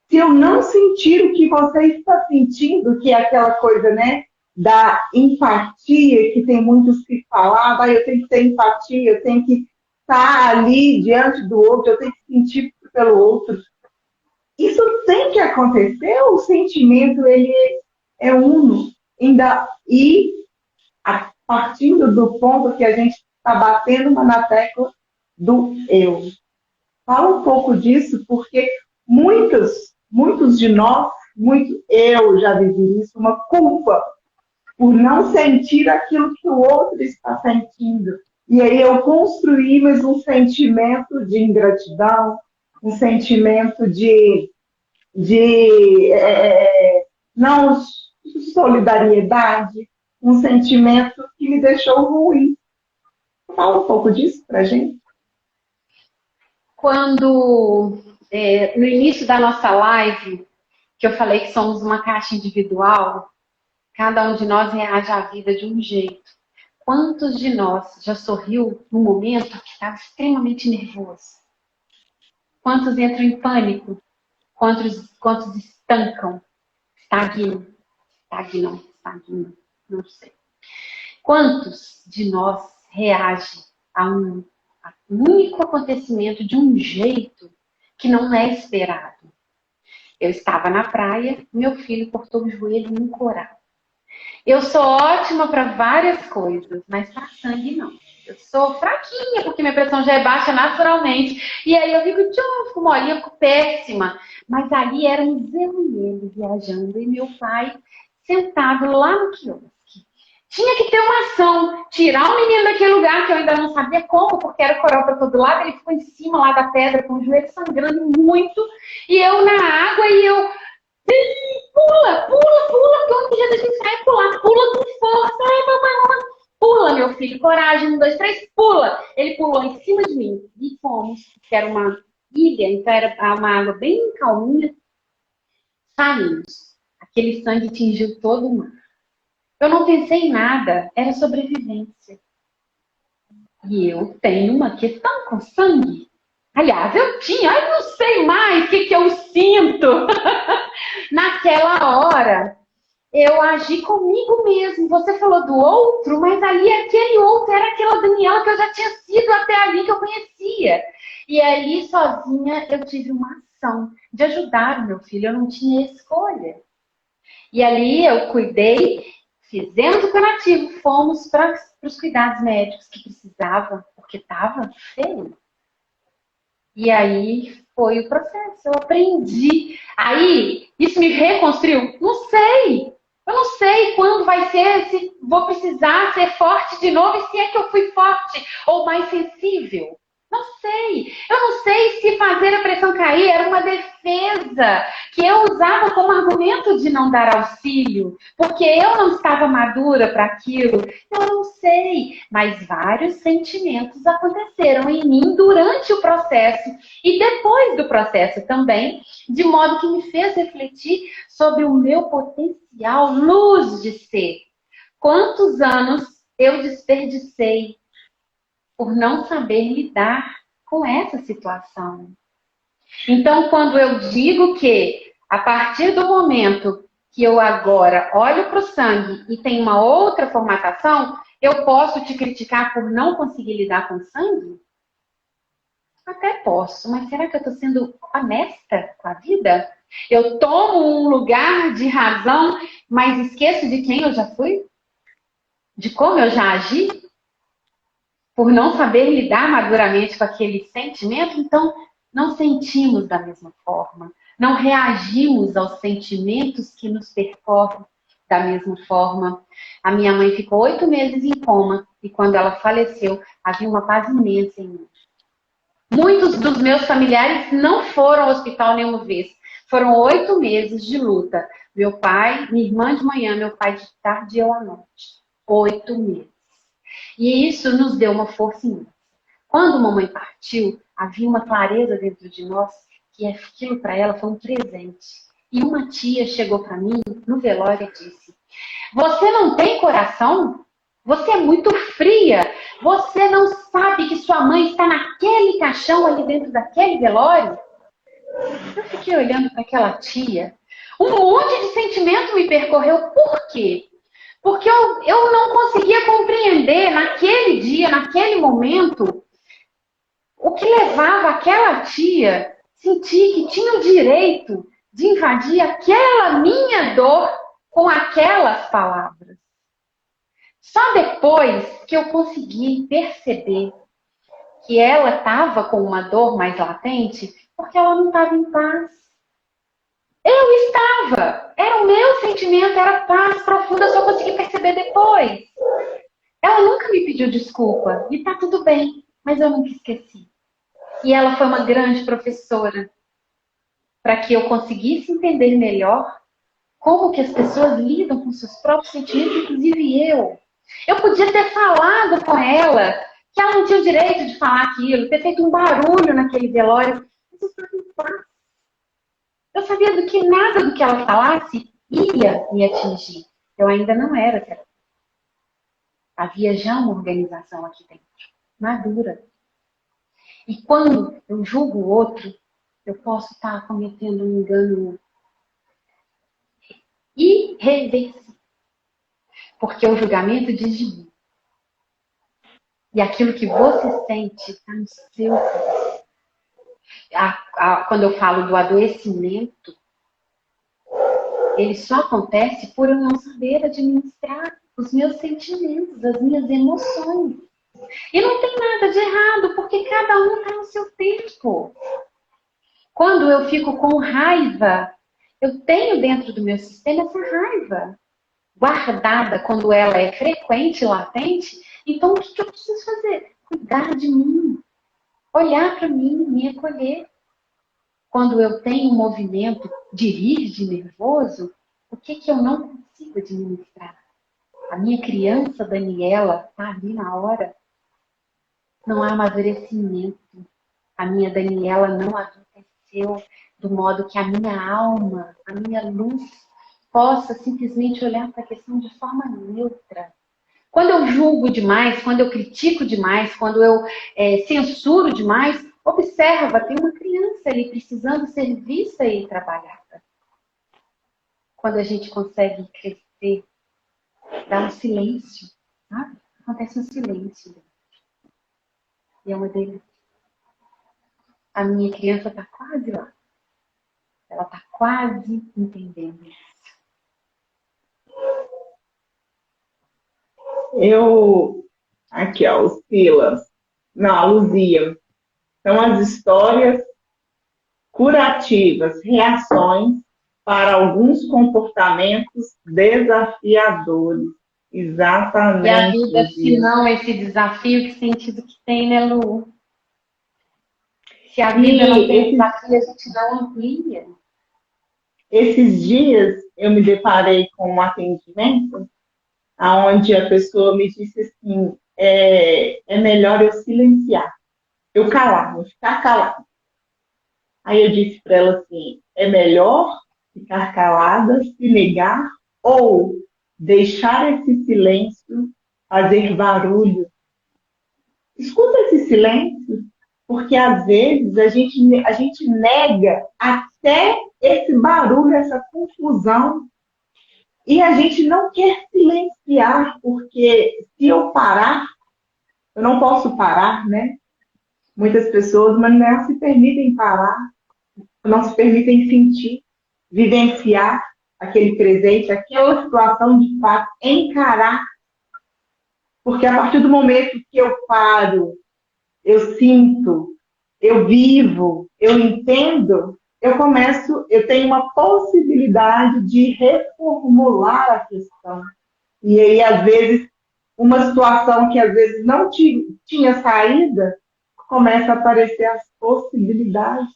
Se eu não sentir o que você está sentindo, que é aquela coisa, né, da empatia, que tem muitos que falavam, eu tenho que ter empatia, eu tenho que estar ali diante do outro, eu tenho que sentir pelo outro. Isso tem que acontecer, o sentimento, ele é uno. E partindo do ponto que a gente está batendo na tecla do eu. Fala um pouco disso, porque muitos de nós, eu já vivi isso, uma culpa por não sentir aquilo que o outro está sentindo. E aí eu construí mais um sentimento de ingratidão, um sentimento de não solidariedade, um sentimento que me deixou ruim. Fala um pouco disso pra gente. Quando, no início da nossa live, que eu falei que somos uma caixa individual, cada um de nós reage à vida de um jeito. Quantos de nós já sorriu no momento que estava extremamente nervoso? Quantos entram em pânico? Quantos estancam? Estagnam, não sei. Quantos de nós reagem a um único acontecimento de um jeito que não é esperado? Eu estava na praia, meu filho cortou o joelho num coral. Eu sou ótima para várias coisas, mas para sangue não. Eu sou fraquinha, porque minha pressão já é baixa naturalmente. E aí eu fico molinha, fico péssima. Mas ali éramos eu e ele viajando, e meu pai sentado lá no quiosque. Tinha que ter uma ação, tirar o menino daquele lugar que eu ainda não sabia como, porque era coral para todo lado, ele ficou em cima lá da pedra com o joelho sangrando muito, e eu na água, e eu... Pula, que onde a gente sai pular, pula com força, pula, meu filho, coragem, 1, 2, 3, pula. Ele pulou em cima de mim e fomos, que era uma ilha, então era uma água bem calminha. Saímos. Aquele sangue tingiu todo o mar. Eu não pensei em nada, era sobrevivência. E eu tenho uma questão com sangue. Aliás, eu não sei mais o que eu sinto. Naquela hora, eu agi comigo mesmo. Você falou do outro, mas ali aquele outro era aquela Daniela que eu já tinha sido até ali, que eu conhecia. E ali, sozinha, eu tive uma ação de ajudar o meu filho. Eu não tinha escolha. E ali eu cuidei, fizemos o curativo, fomos para os cuidados médicos que precisavam, porque estava feio. E aí foi o processo, eu aprendi. Aí, isso me reconstruiu? Não sei. Eu não sei quando vai ser, se vou precisar ser forte de novo e se é que eu fui forte ou mais sensível. Não sei. Eu não sei se fazer a pressão cair era uma defesa que eu usava como argumento de não dar auxílio, porque eu não estava madura para aquilo. Eu não sei. Mas vários sentimentos aconteceram em mim durante o processo e depois do processo também, de modo que me fez refletir sobre o meu potencial luz de ser. Quantos anos eu desperdicei por não saber lidar com essa situação. Então, quando eu digo que, a partir do momento que eu agora olho para o sangue e tem uma outra formatação, eu posso te criticar por não conseguir lidar com o sangue? Até posso, mas será que eu estou sendo honesta com a vida? Eu tomo um lugar de razão, mas esqueço de quem eu já fui? De como eu já agi? Por não saber lidar maduramente com aquele sentimento, então não sentimos da mesma forma, não reagimos aos sentimentos que nos percorrem da mesma forma. A minha mãe ficou 8 meses em coma e quando ela faleceu, havia uma paz imensa em mim. Muitos dos meus familiares não foram ao hospital nenhuma vez. Foram 8 meses de luta. Meu pai, minha irmã de manhã, meu pai de tarde e eu à noite. 8 meses. E isso nos deu uma força imensa. Quando mamãe partiu, havia uma clareza dentro de nós que aquilo para ela foi um presente. E uma tia chegou para mim no velório e disse: "Você não tem coração? Você é muito fria. Você não sabe que sua mãe está naquele caixão ali dentro daquele velório?" Eu fiquei olhando para aquela tia. Um monte de sentimento me percorreu. Por quê? Porque eu não conseguia compreender naquele dia, naquele momento, o que levava aquela tia a sentir que tinha o direito de invadir aquela minha dor com aquelas palavras. Só depois que eu consegui perceber que ela estava com uma dor mais latente, porque ela não estava em paz. Eu estava. Era o meu sentimento, era paz profunda, eu só consegui perceber depois. Ela nunca me pediu desculpa, e tá tudo bem, mas eu nunca esqueci. E ela foi uma grande professora para que eu conseguisse entender melhor como que as pessoas lidam com seus próprios sentimentos, inclusive eu. Eu podia ter falado com ela que ela não tinha o direito de falar aquilo, ter feito um barulho naquele velório, mas eu estava em paz. Eu sabia do que nada do que ela falasse ia me atingir. Eu ainda não era terapeuta. Havia já uma organização aqui dentro, madura. E quando eu julgo o outro, eu posso estar cometendo um engano irreversível. Porque o julgamento diz de mim. E aquilo que você sente está no seu coração. Quando eu falo do adoecimento, ele só acontece por eu não saber administrar os meus sentimentos, as minhas emoções. E não tem nada de errado, porque cada um está no seu tempo. Quando eu fico com raiva, eu tenho dentro do meu sistema essa raiva guardada quando ela é frequente e latente. Então, o que eu preciso fazer? Cuidar de mim. Olhar para mim, me acolher. Quando eu tenho um movimento de rir de nervoso, o que eu não consigo administrar? A minha criança, Daniela, está ali na hora. Não há amadurecimento. A minha Daniela não aconteceu do modo que a minha alma, a minha luz, possa simplesmente olhar para a questão de forma neutra. Quando eu julgo demais, quando eu critico demais, quando eu censuro demais, observa, tem uma criança ali precisando ser vista e trabalhada. Quando a gente consegue crescer, dá um silêncio, sabe? Acontece um silêncio. E é uma delícia. A minha criança está quase lá. Ela está quase entendendo isso. Aqui ó, os Silas, não, a Luzia, são as histórias curativas, reações para alguns comportamentos desafiadores. Exatamente. E a vida, se não esse desafio, que sentido que tem, né, Lu? Se a vida não tem esses, desafio, a gente não amplia. esses dias eu me deparei com um atendimento onde a pessoa me disse assim, é melhor eu silenciar, eu calar, vou ficar calada. Aí eu disse para ela assim, é melhor ficar calada, se negar, ou deixar esse silêncio fazer barulho. Escuta esse silêncio, porque às vezes a gente nega até esse barulho, essa confusão, e a gente não quer silenciar, porque se eu parar, eu não posso parar, né? Muitas pessoas, mas não se permitem parar, não se permitem sentir, vivenciar aquele presente, aquela situação de fato, encarar, porque a partir do momento que eu paro, eu sinto, eu vivo, eu entendo, eu tenho uma possibilidade de reformular a questão. E aí, às vezes, uma situação que às vezes não tinha saída, começa a aparecer as possibilidades.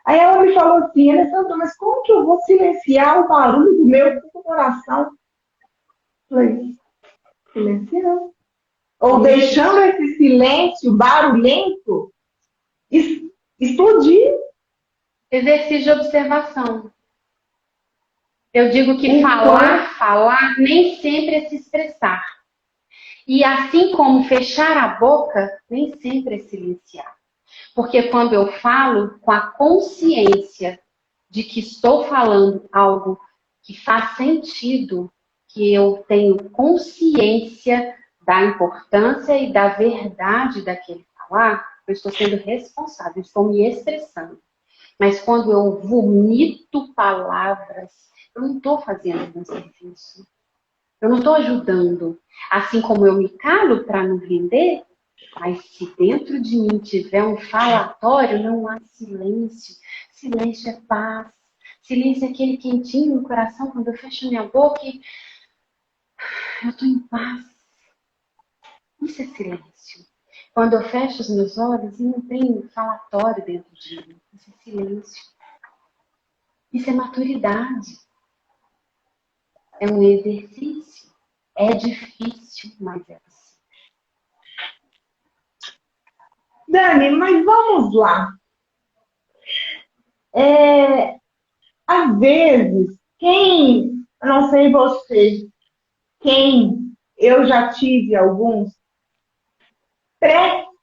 Aí ela me falou assim, Alessandra, mas como que eu vou silenciar o barulho do meu coração? Eu falei, silenciando. Ou deixando esse silêncio barulhento explodir. Exercício de observação. Eu digo que falar, nem sempre é se expressar. E assim como fechar a boca, nem sempre é silenciar. Porque quando eu falo com a consciência de que estou falando algo que faz sentido, que eu tenho consciência da importância e da verdade daquele falar, eu estou sendo responsável, estou me expressando. Mas quando eu vomito palavras, eu não estou fazendo um serviço. Eu não estou ajudando. Assim como eu me calo para não vender, mas se dentro de mim tiver um falatório, não há silêncio. Silêncio é paz. Silêncio é aquele quentinho no coração quando eu fecho minha boca e eu estou em paz. Isso é silêncio. Quando eu fecho os meus olhos e não tem falatório dentro de mim. Isso é silêncio. Isso é maturidade. É um exercício. É difícil, mas é possível. Dani, mas vamos lá. Às vezes, eu não sei você, eu já tive alguns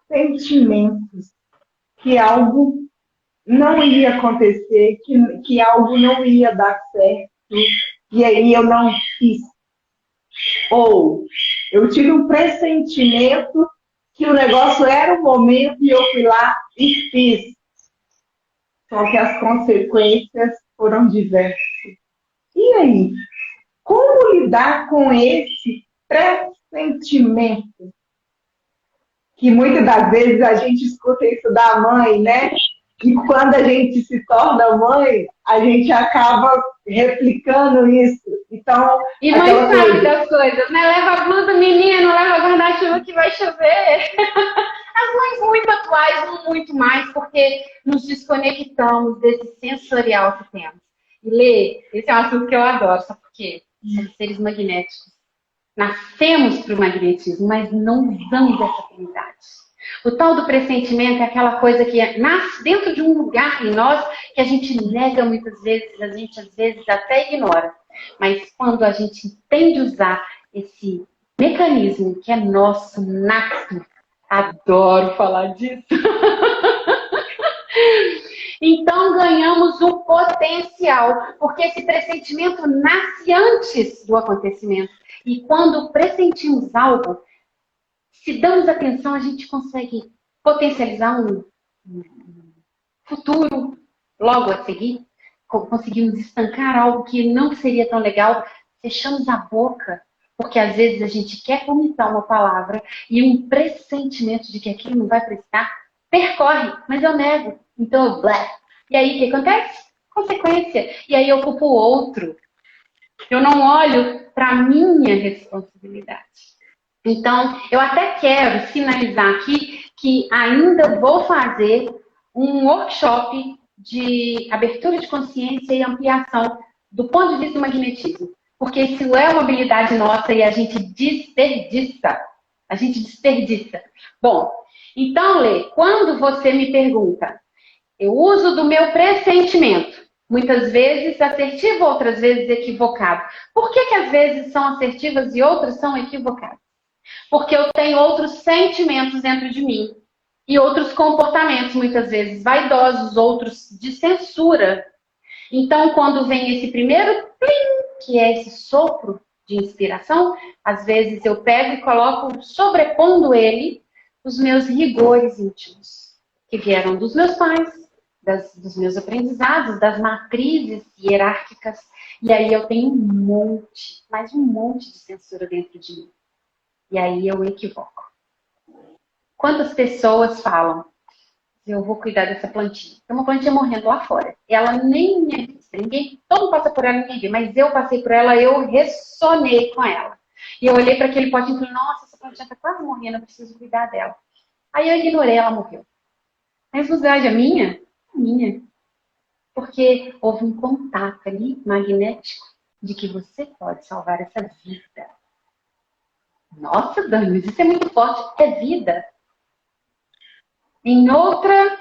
pressentimentos que algo não ia acontecer, que algo não ia dar certo, e aí eu não fiz. Ou eu tive um pressentimento que o negócio era o momento e eu fui lá e fiz. Só que as consequências foram diversas. E aí? Como lidar com esse pressentimento? Que muitas das vezes a gente escuta isso da mãe, né? E quando a gente se torna mãe, a gente acaba replicando isso. Então, e mãe sabe das coisas, né? Leva a blusa, menino, leva guarda-chuva que vai chover. As mães muito atuais, muito mais, porque nos desconectamos desse sensorial que temos. E Lê, esse é um assunto que eu adoro, sabe por quê? Somos seres magnéticos. Nascemos para o magnetismo, mas não usamos essa habilidade. O tal do pressentimento é aquela coisa que nasce dentro de um lugar em nós que a gente nega muitas vezes, a gente às vezes até ignora. Mas quando a gente entende usar esse mecanismo que é nosso, nato, adoro falar disso. Então ganhamos um potencial, porque esse pressentimento nasce antes do acontecimento. E quando pressentimos algo, se damos atenção, a gente consegue potencializar um futuro logo a seguir. Conseguimos estancar algo que não seria tão legal. Fechamos a boca, porque às vezes a gente quer vomitar uma palavra e um pressentimento de que aquilo não vai prestar percorre, mas eu nego. Então eu blé. E aí o que acontece? Consequência. E aí eu culpo o outro. Eu não olho para a minha responsabilidade. Então, eu até quero sinalizar aqui que ainda vou fazer um workshop de abertura de consciência e ampliação do ponto de vista do magnetismo. Porque isso é uma habilidade nossa e a gente desperdiça. A gente desperdiça. Bom, então, Lê, quando você me pergunta, eu uso do meu pressentimento, muitas vezes assertivo, outras vezes equivocado. Por que às vezes são assertivas e outras são equivocadas? Porque eu tenho outros sentimentos dentro de mim e outros comportamentos, muitas vezes vaidosos, outros de censura. Então, quando vem esse primeiro plim, que é esse sopro de inspiração, às vezes eu pego e coloco, sobrepondo ele, os meus rigores íntimos, que vieram dos meus pais, dos meus aprendizados, das matrizes hierárquicas. E aí eu tenho um monte, mais um monte de censura dentro de mim. E aí eu equivoco. Quantas pessoas falam, eu vou cuidar dessa plantinha. Tem uma plantinha morrendo lá fora. Ela nem me avista. Ninguém, todo mundo passa por ela e ninguém vê. Mas eu passei por ela, eu ressonei com ela. E eu olhei para aquele potinho e falei, nossa, essa plantinha está quase morrendo, eu preciso cuidar dela. Aí eu ignorei, ela morreu. A responsabilidade é minha? Minha. Porque houve um contato ali, magnético, de que você pode salvar essa vida. Nossa, Dani, isso é muito forte. É vida. Em outra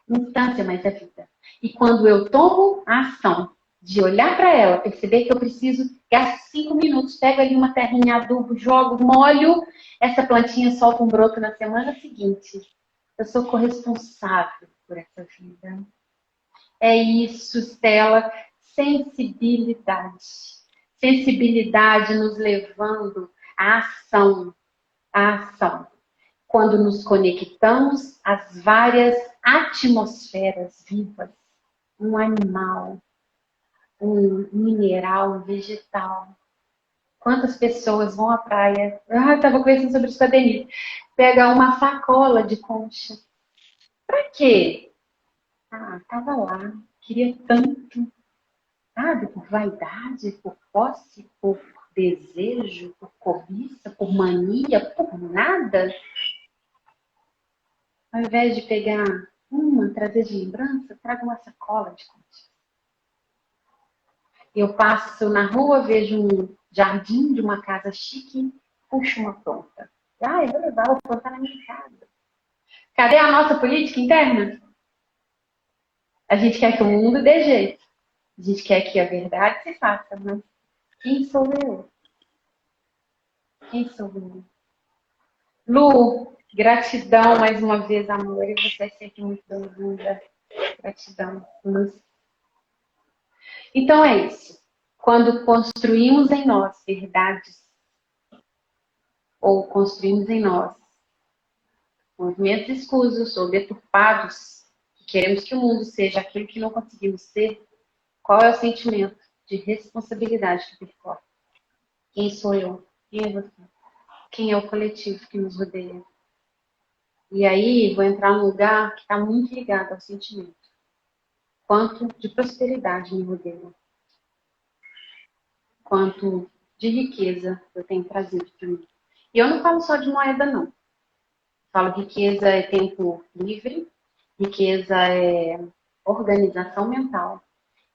instância, mas é vida. E quando eu tomo a ação de olhar para ela, perceber que eu preciso, gasto 5 minutos, pego ali uma terrinha, adubo, jogo, molho, essa plantinha solta um broto na semana seguinte. Eu sou corresponsável por essa vida. É isso, Stella. Sensibilidade. Sensibilidade nos levando à ação. À ação. Quando nos conectamos às várias atmosferas vivas. Um animal, um mineral, um vegetal. Quantas pessoas vão à praia? Estava conversando sobre isso com a Denise. Pegar uma sacola de concha. Pra quê? Tava lá. Queria tanto. Sabe? Por vaidade, por posse, por desejo, por cobiça, por mania, por nada. Ao invés de pegar uma, trazer de lembrança, traga uma sacola de concha. Eu passo na rua, vejo um jardim de uma casa chique, puxo uma planta. Eu vou levar, vou plantar na minha casa. Cadê a nossa política interna? A gente quer que o mundo dê jeito. A gente quer que a verdade se faça, mas quem sou eu? Quem sou eu? Lu, gratidão mais uma vez, amor. E você é sempre muito bem-vinda. Gratidão. Então é isso. Quando construímos em nós verdades, ou construímos em nós movimentos escusos ou deturpados, que queremos que o mundo seja aquilo que não conseguimos ser, qual é o sentimento de responsabilidade que percorre? Quem sou eu? Quem é você? Quem é o coletivo que nos rodeia? E aí vou entrar num lugar que está muito ligado ao sentimento. Quanto de prosperidade me rodeia? Quanto de riqueza eu tenho trazido para mim? E eu não falo só de moeda, não. Falo riqueza é tempo livre, riqueza é organização mental,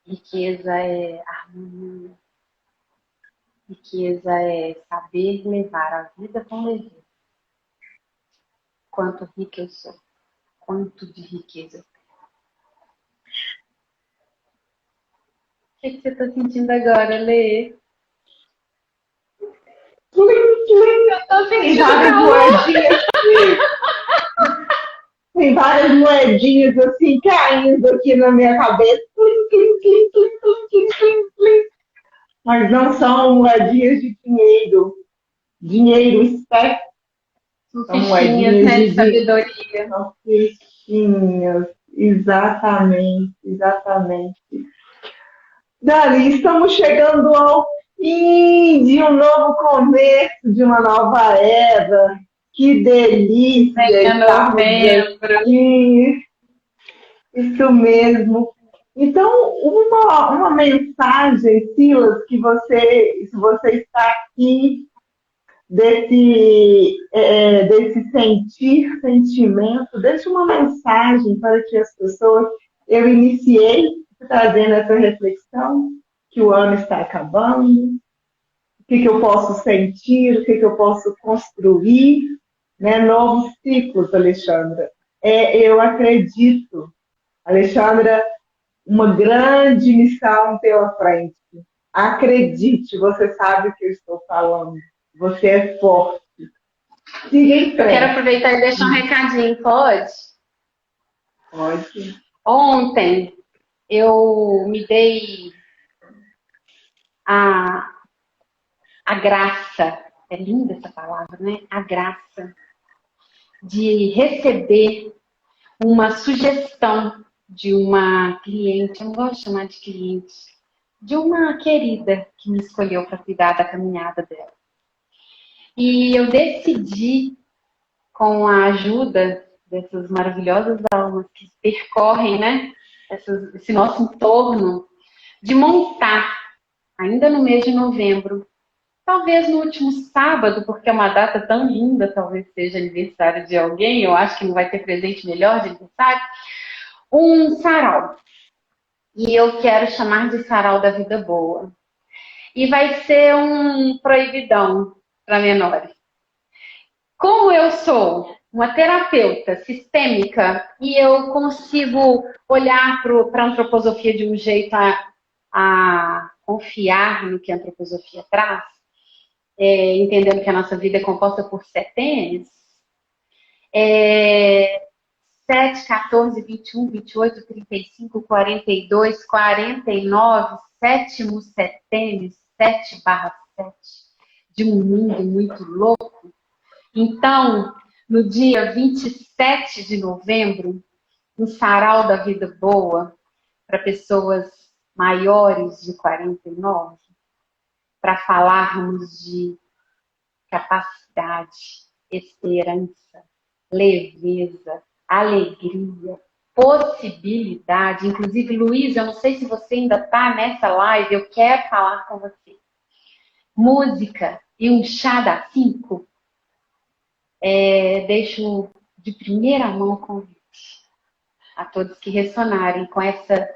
riqueza é harmonia, riqueza é saber levar a vida com leveza. Quanto rica eu sou, quanto de riqueza eu tenho. O que você está sentindo agora, Lê? Eu estou sentindo moedinhas. Tem várias moedinhas assim caindo aqui na minha cabeça. Mas não são moedinhas de dinheiro. Dinheiro espectro. São moedinhas, né, de sabedoria. São fichinhas. Exatamente, exatamente. Dali, estamos chegando ao fim de um novo começo, de uma nova era. Que delícia! Venha novembro. Aqui. Isso mesmo. Então, uma mensagem, Silas, que você está aqui desse desse sentir, sentimento, deixe uma mensagem para que as pessoas. Eu iniciei trazendo essa reflexão que o ano está acabando, o que eu posso sentir, o que eu posso construir, né? Novos ciclos, Alexandra. Eu acredito, Alexandra, uma grande missão pela frente. Acredite, você sabe o que eu estou falando. Você é forte. Siga em Eu quero frente. aproveitar e deixar um recadinho, pode? Pode. Ontem eu me dei a, a graça, é linda essa palavra, né? A graça de receber uma sugestão de uma cliente, eu não gosto de chamar de cliente, de uma querida que me escolheu para cuidar da caminhada dela. E eu decidi, com a ajuda dessas maravilhosas almas que percorrem, né, esse nosso entorno, de montar, ainda no mês de novembro, talvez no último sábado, porque é uma data tão linda, talvez seja aniversário de alguém, eu acho que não vai ter presente melhor de aniversário, um sarau. E eu quero chamar de sarau da vida boa. E vai ser um proibidão para menores. Como eu sou uma terapeuta sistêmica e eu consigo olhar para a antroposofia de um jeito a confiar no que a antroposofia traz, entendendo que a nossa vida é composta por setenes, 7, 14, 21, 28, 35, 42, 49, sétimo setênis, 7/7, de um mundo muito louco. Então, no dia 27 de novembro, no Sarau da Vida Boa, para pessoas maiores de 49, para falarmos de capacidade, esperança, leveza, alegria, possibilidade. Inclusive, Luiz, eu não sei se você ainda está nessa live, eu quero falar com você. Música e um chá da 5. Deixo de primeira mão o convite a todos que ressonarem com essa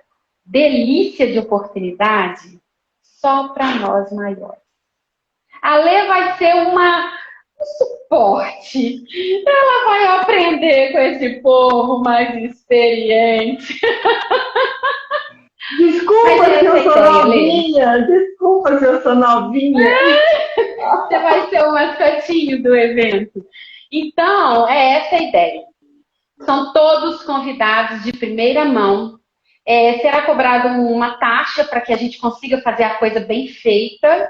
delícia de oportunidade só para nós maiores. A Lê vai ser um suporte. Ela vai aprender com esse povo mais experiente. Desculpa se eu sou novinha. Desculpa se eu sou novinha. Você vai ser o mascotinho do evento. Então, é essa a ideia. São todos convidados de primeira mão. Será cobrada uma taxa para que a gente consiga fazer a coisa bem feita,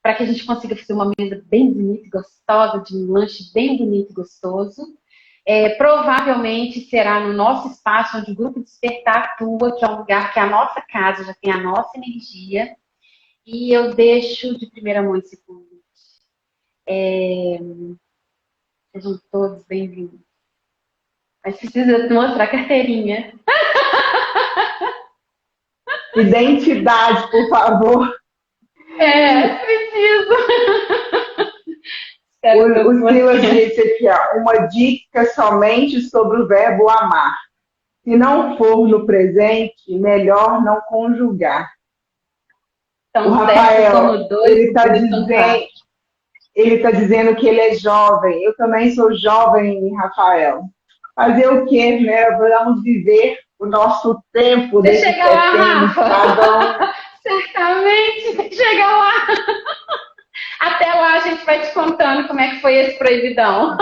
para que a gente consiga fazer uma mesa bem bonita e gostosa, de um lanche bem bonito e gostoso. Provavelmente será no nosso espaço onde o Grupo Despertar atua, que é um lugar que é a nossa casa, já tem a nossa energia. E eu deixo de primeira mão esse convite. Sejam todos bem-vindos. Mas precisa mostrar a carteirinha. Identidade, por favor. Preciso. O Silas disse aqui, ó, uma dica somente sobre o verbo amar. Se não for no presente, melhor não conjugar. Então, o Rafael, ele está dizendo que ele é jovem. Eu também sou jovem, Rafael. Fazer o quê, né? Vamos viver o nosso tempo. Você chega lá, Rafa. Certamente, chega lá. Até lá a gente vai te contando como é que foi esse proibidão.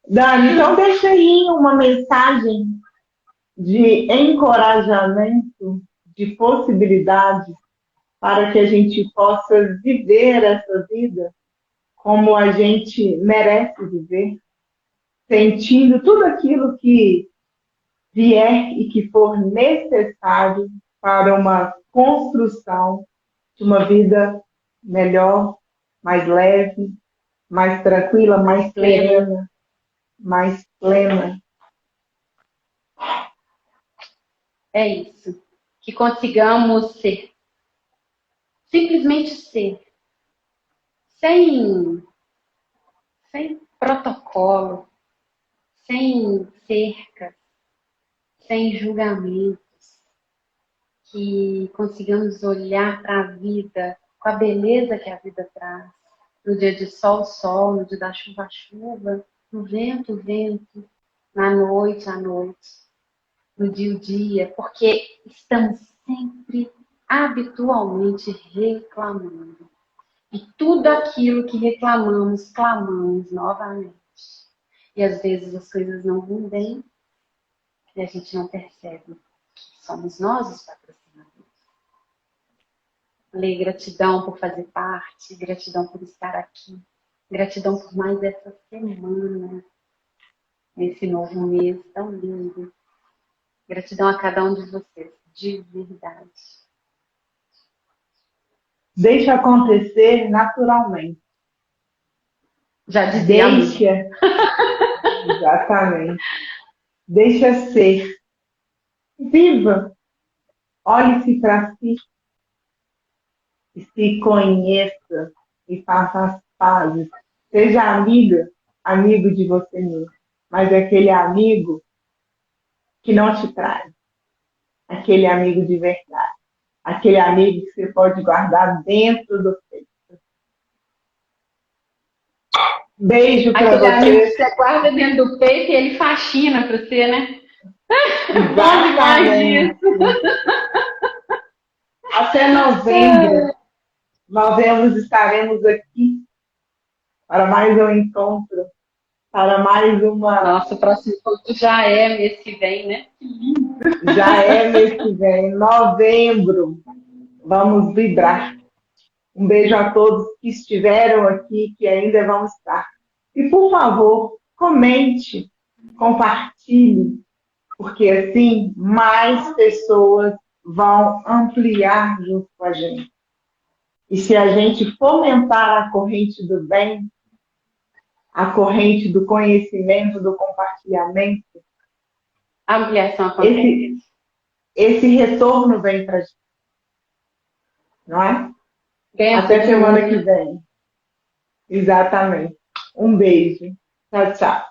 Dani, então deixa aí uma mensagem de encorajamento, de possibilidade, para que a gente possa viver essa vida como a gente merece viver, sentindo tudo aquilo que vier e que for necessário para uma construção de uma vida melhor, mais leve, mais tranquila, mais serena, mais plena. É isso. Que consigamos ser. Simplesmente ser. Sem sem protocolo, sem cerca, sem julgamentos, que consigamos olhar para a vida com a beleza que a vida traz. No dia de sol, sol, no dia da chuva, chuva, no vento, vento, na noite, à noite, no dia, dia, porque estamos sempre habitualmente reclamando. E tudo aquilo que reclamamos, clamamos novamente. E às vezes as coisas não vão bem e a gente não percebe que somos nós os patrocinadores. Lei, gratidão por fazer parte, gratidão por estar aqui, gratidão por mais essa semana, nesse novo mês tão lindo. Gratidão a cada um de vocês, de verdade. Deixa acontecer naturalmente. Já dizia. Deixa. Exatamente. Deixa ser. Viva. Olhe-se para si. E se conheça e faça as pazes. Seja amiga, amigo de você mesmo. Mas é aquele amigo que não te trai. Aquele amigo de verdade. Aquele amigo que você pode guardar dentro do peito. Beijo para você. Aquele amigo que você guarda dentro do peito e ele faxina para você, né? Exatamente. Até novembro. Novembro estaremos aqui para mais um encontro, para mais uma... Nossa, o próximo encontro já é mês que vem, né? Já é mês que vem, novembro. Vamos vibrar. Um beijo a todos que estiveram aqui, que ainda vão estar. E, por favor, comente, compartilhe, porque assim mais pessoas vão ampliar junto com a gente. E se a gente fomentar a corrente do bem, a corrente do conhecimento, do compartilhamento, A ampliação acontece. Esse retorno vem para a gente. Não é? Até semana que vem. Exatamente. Um beijo. Tchau, tchau.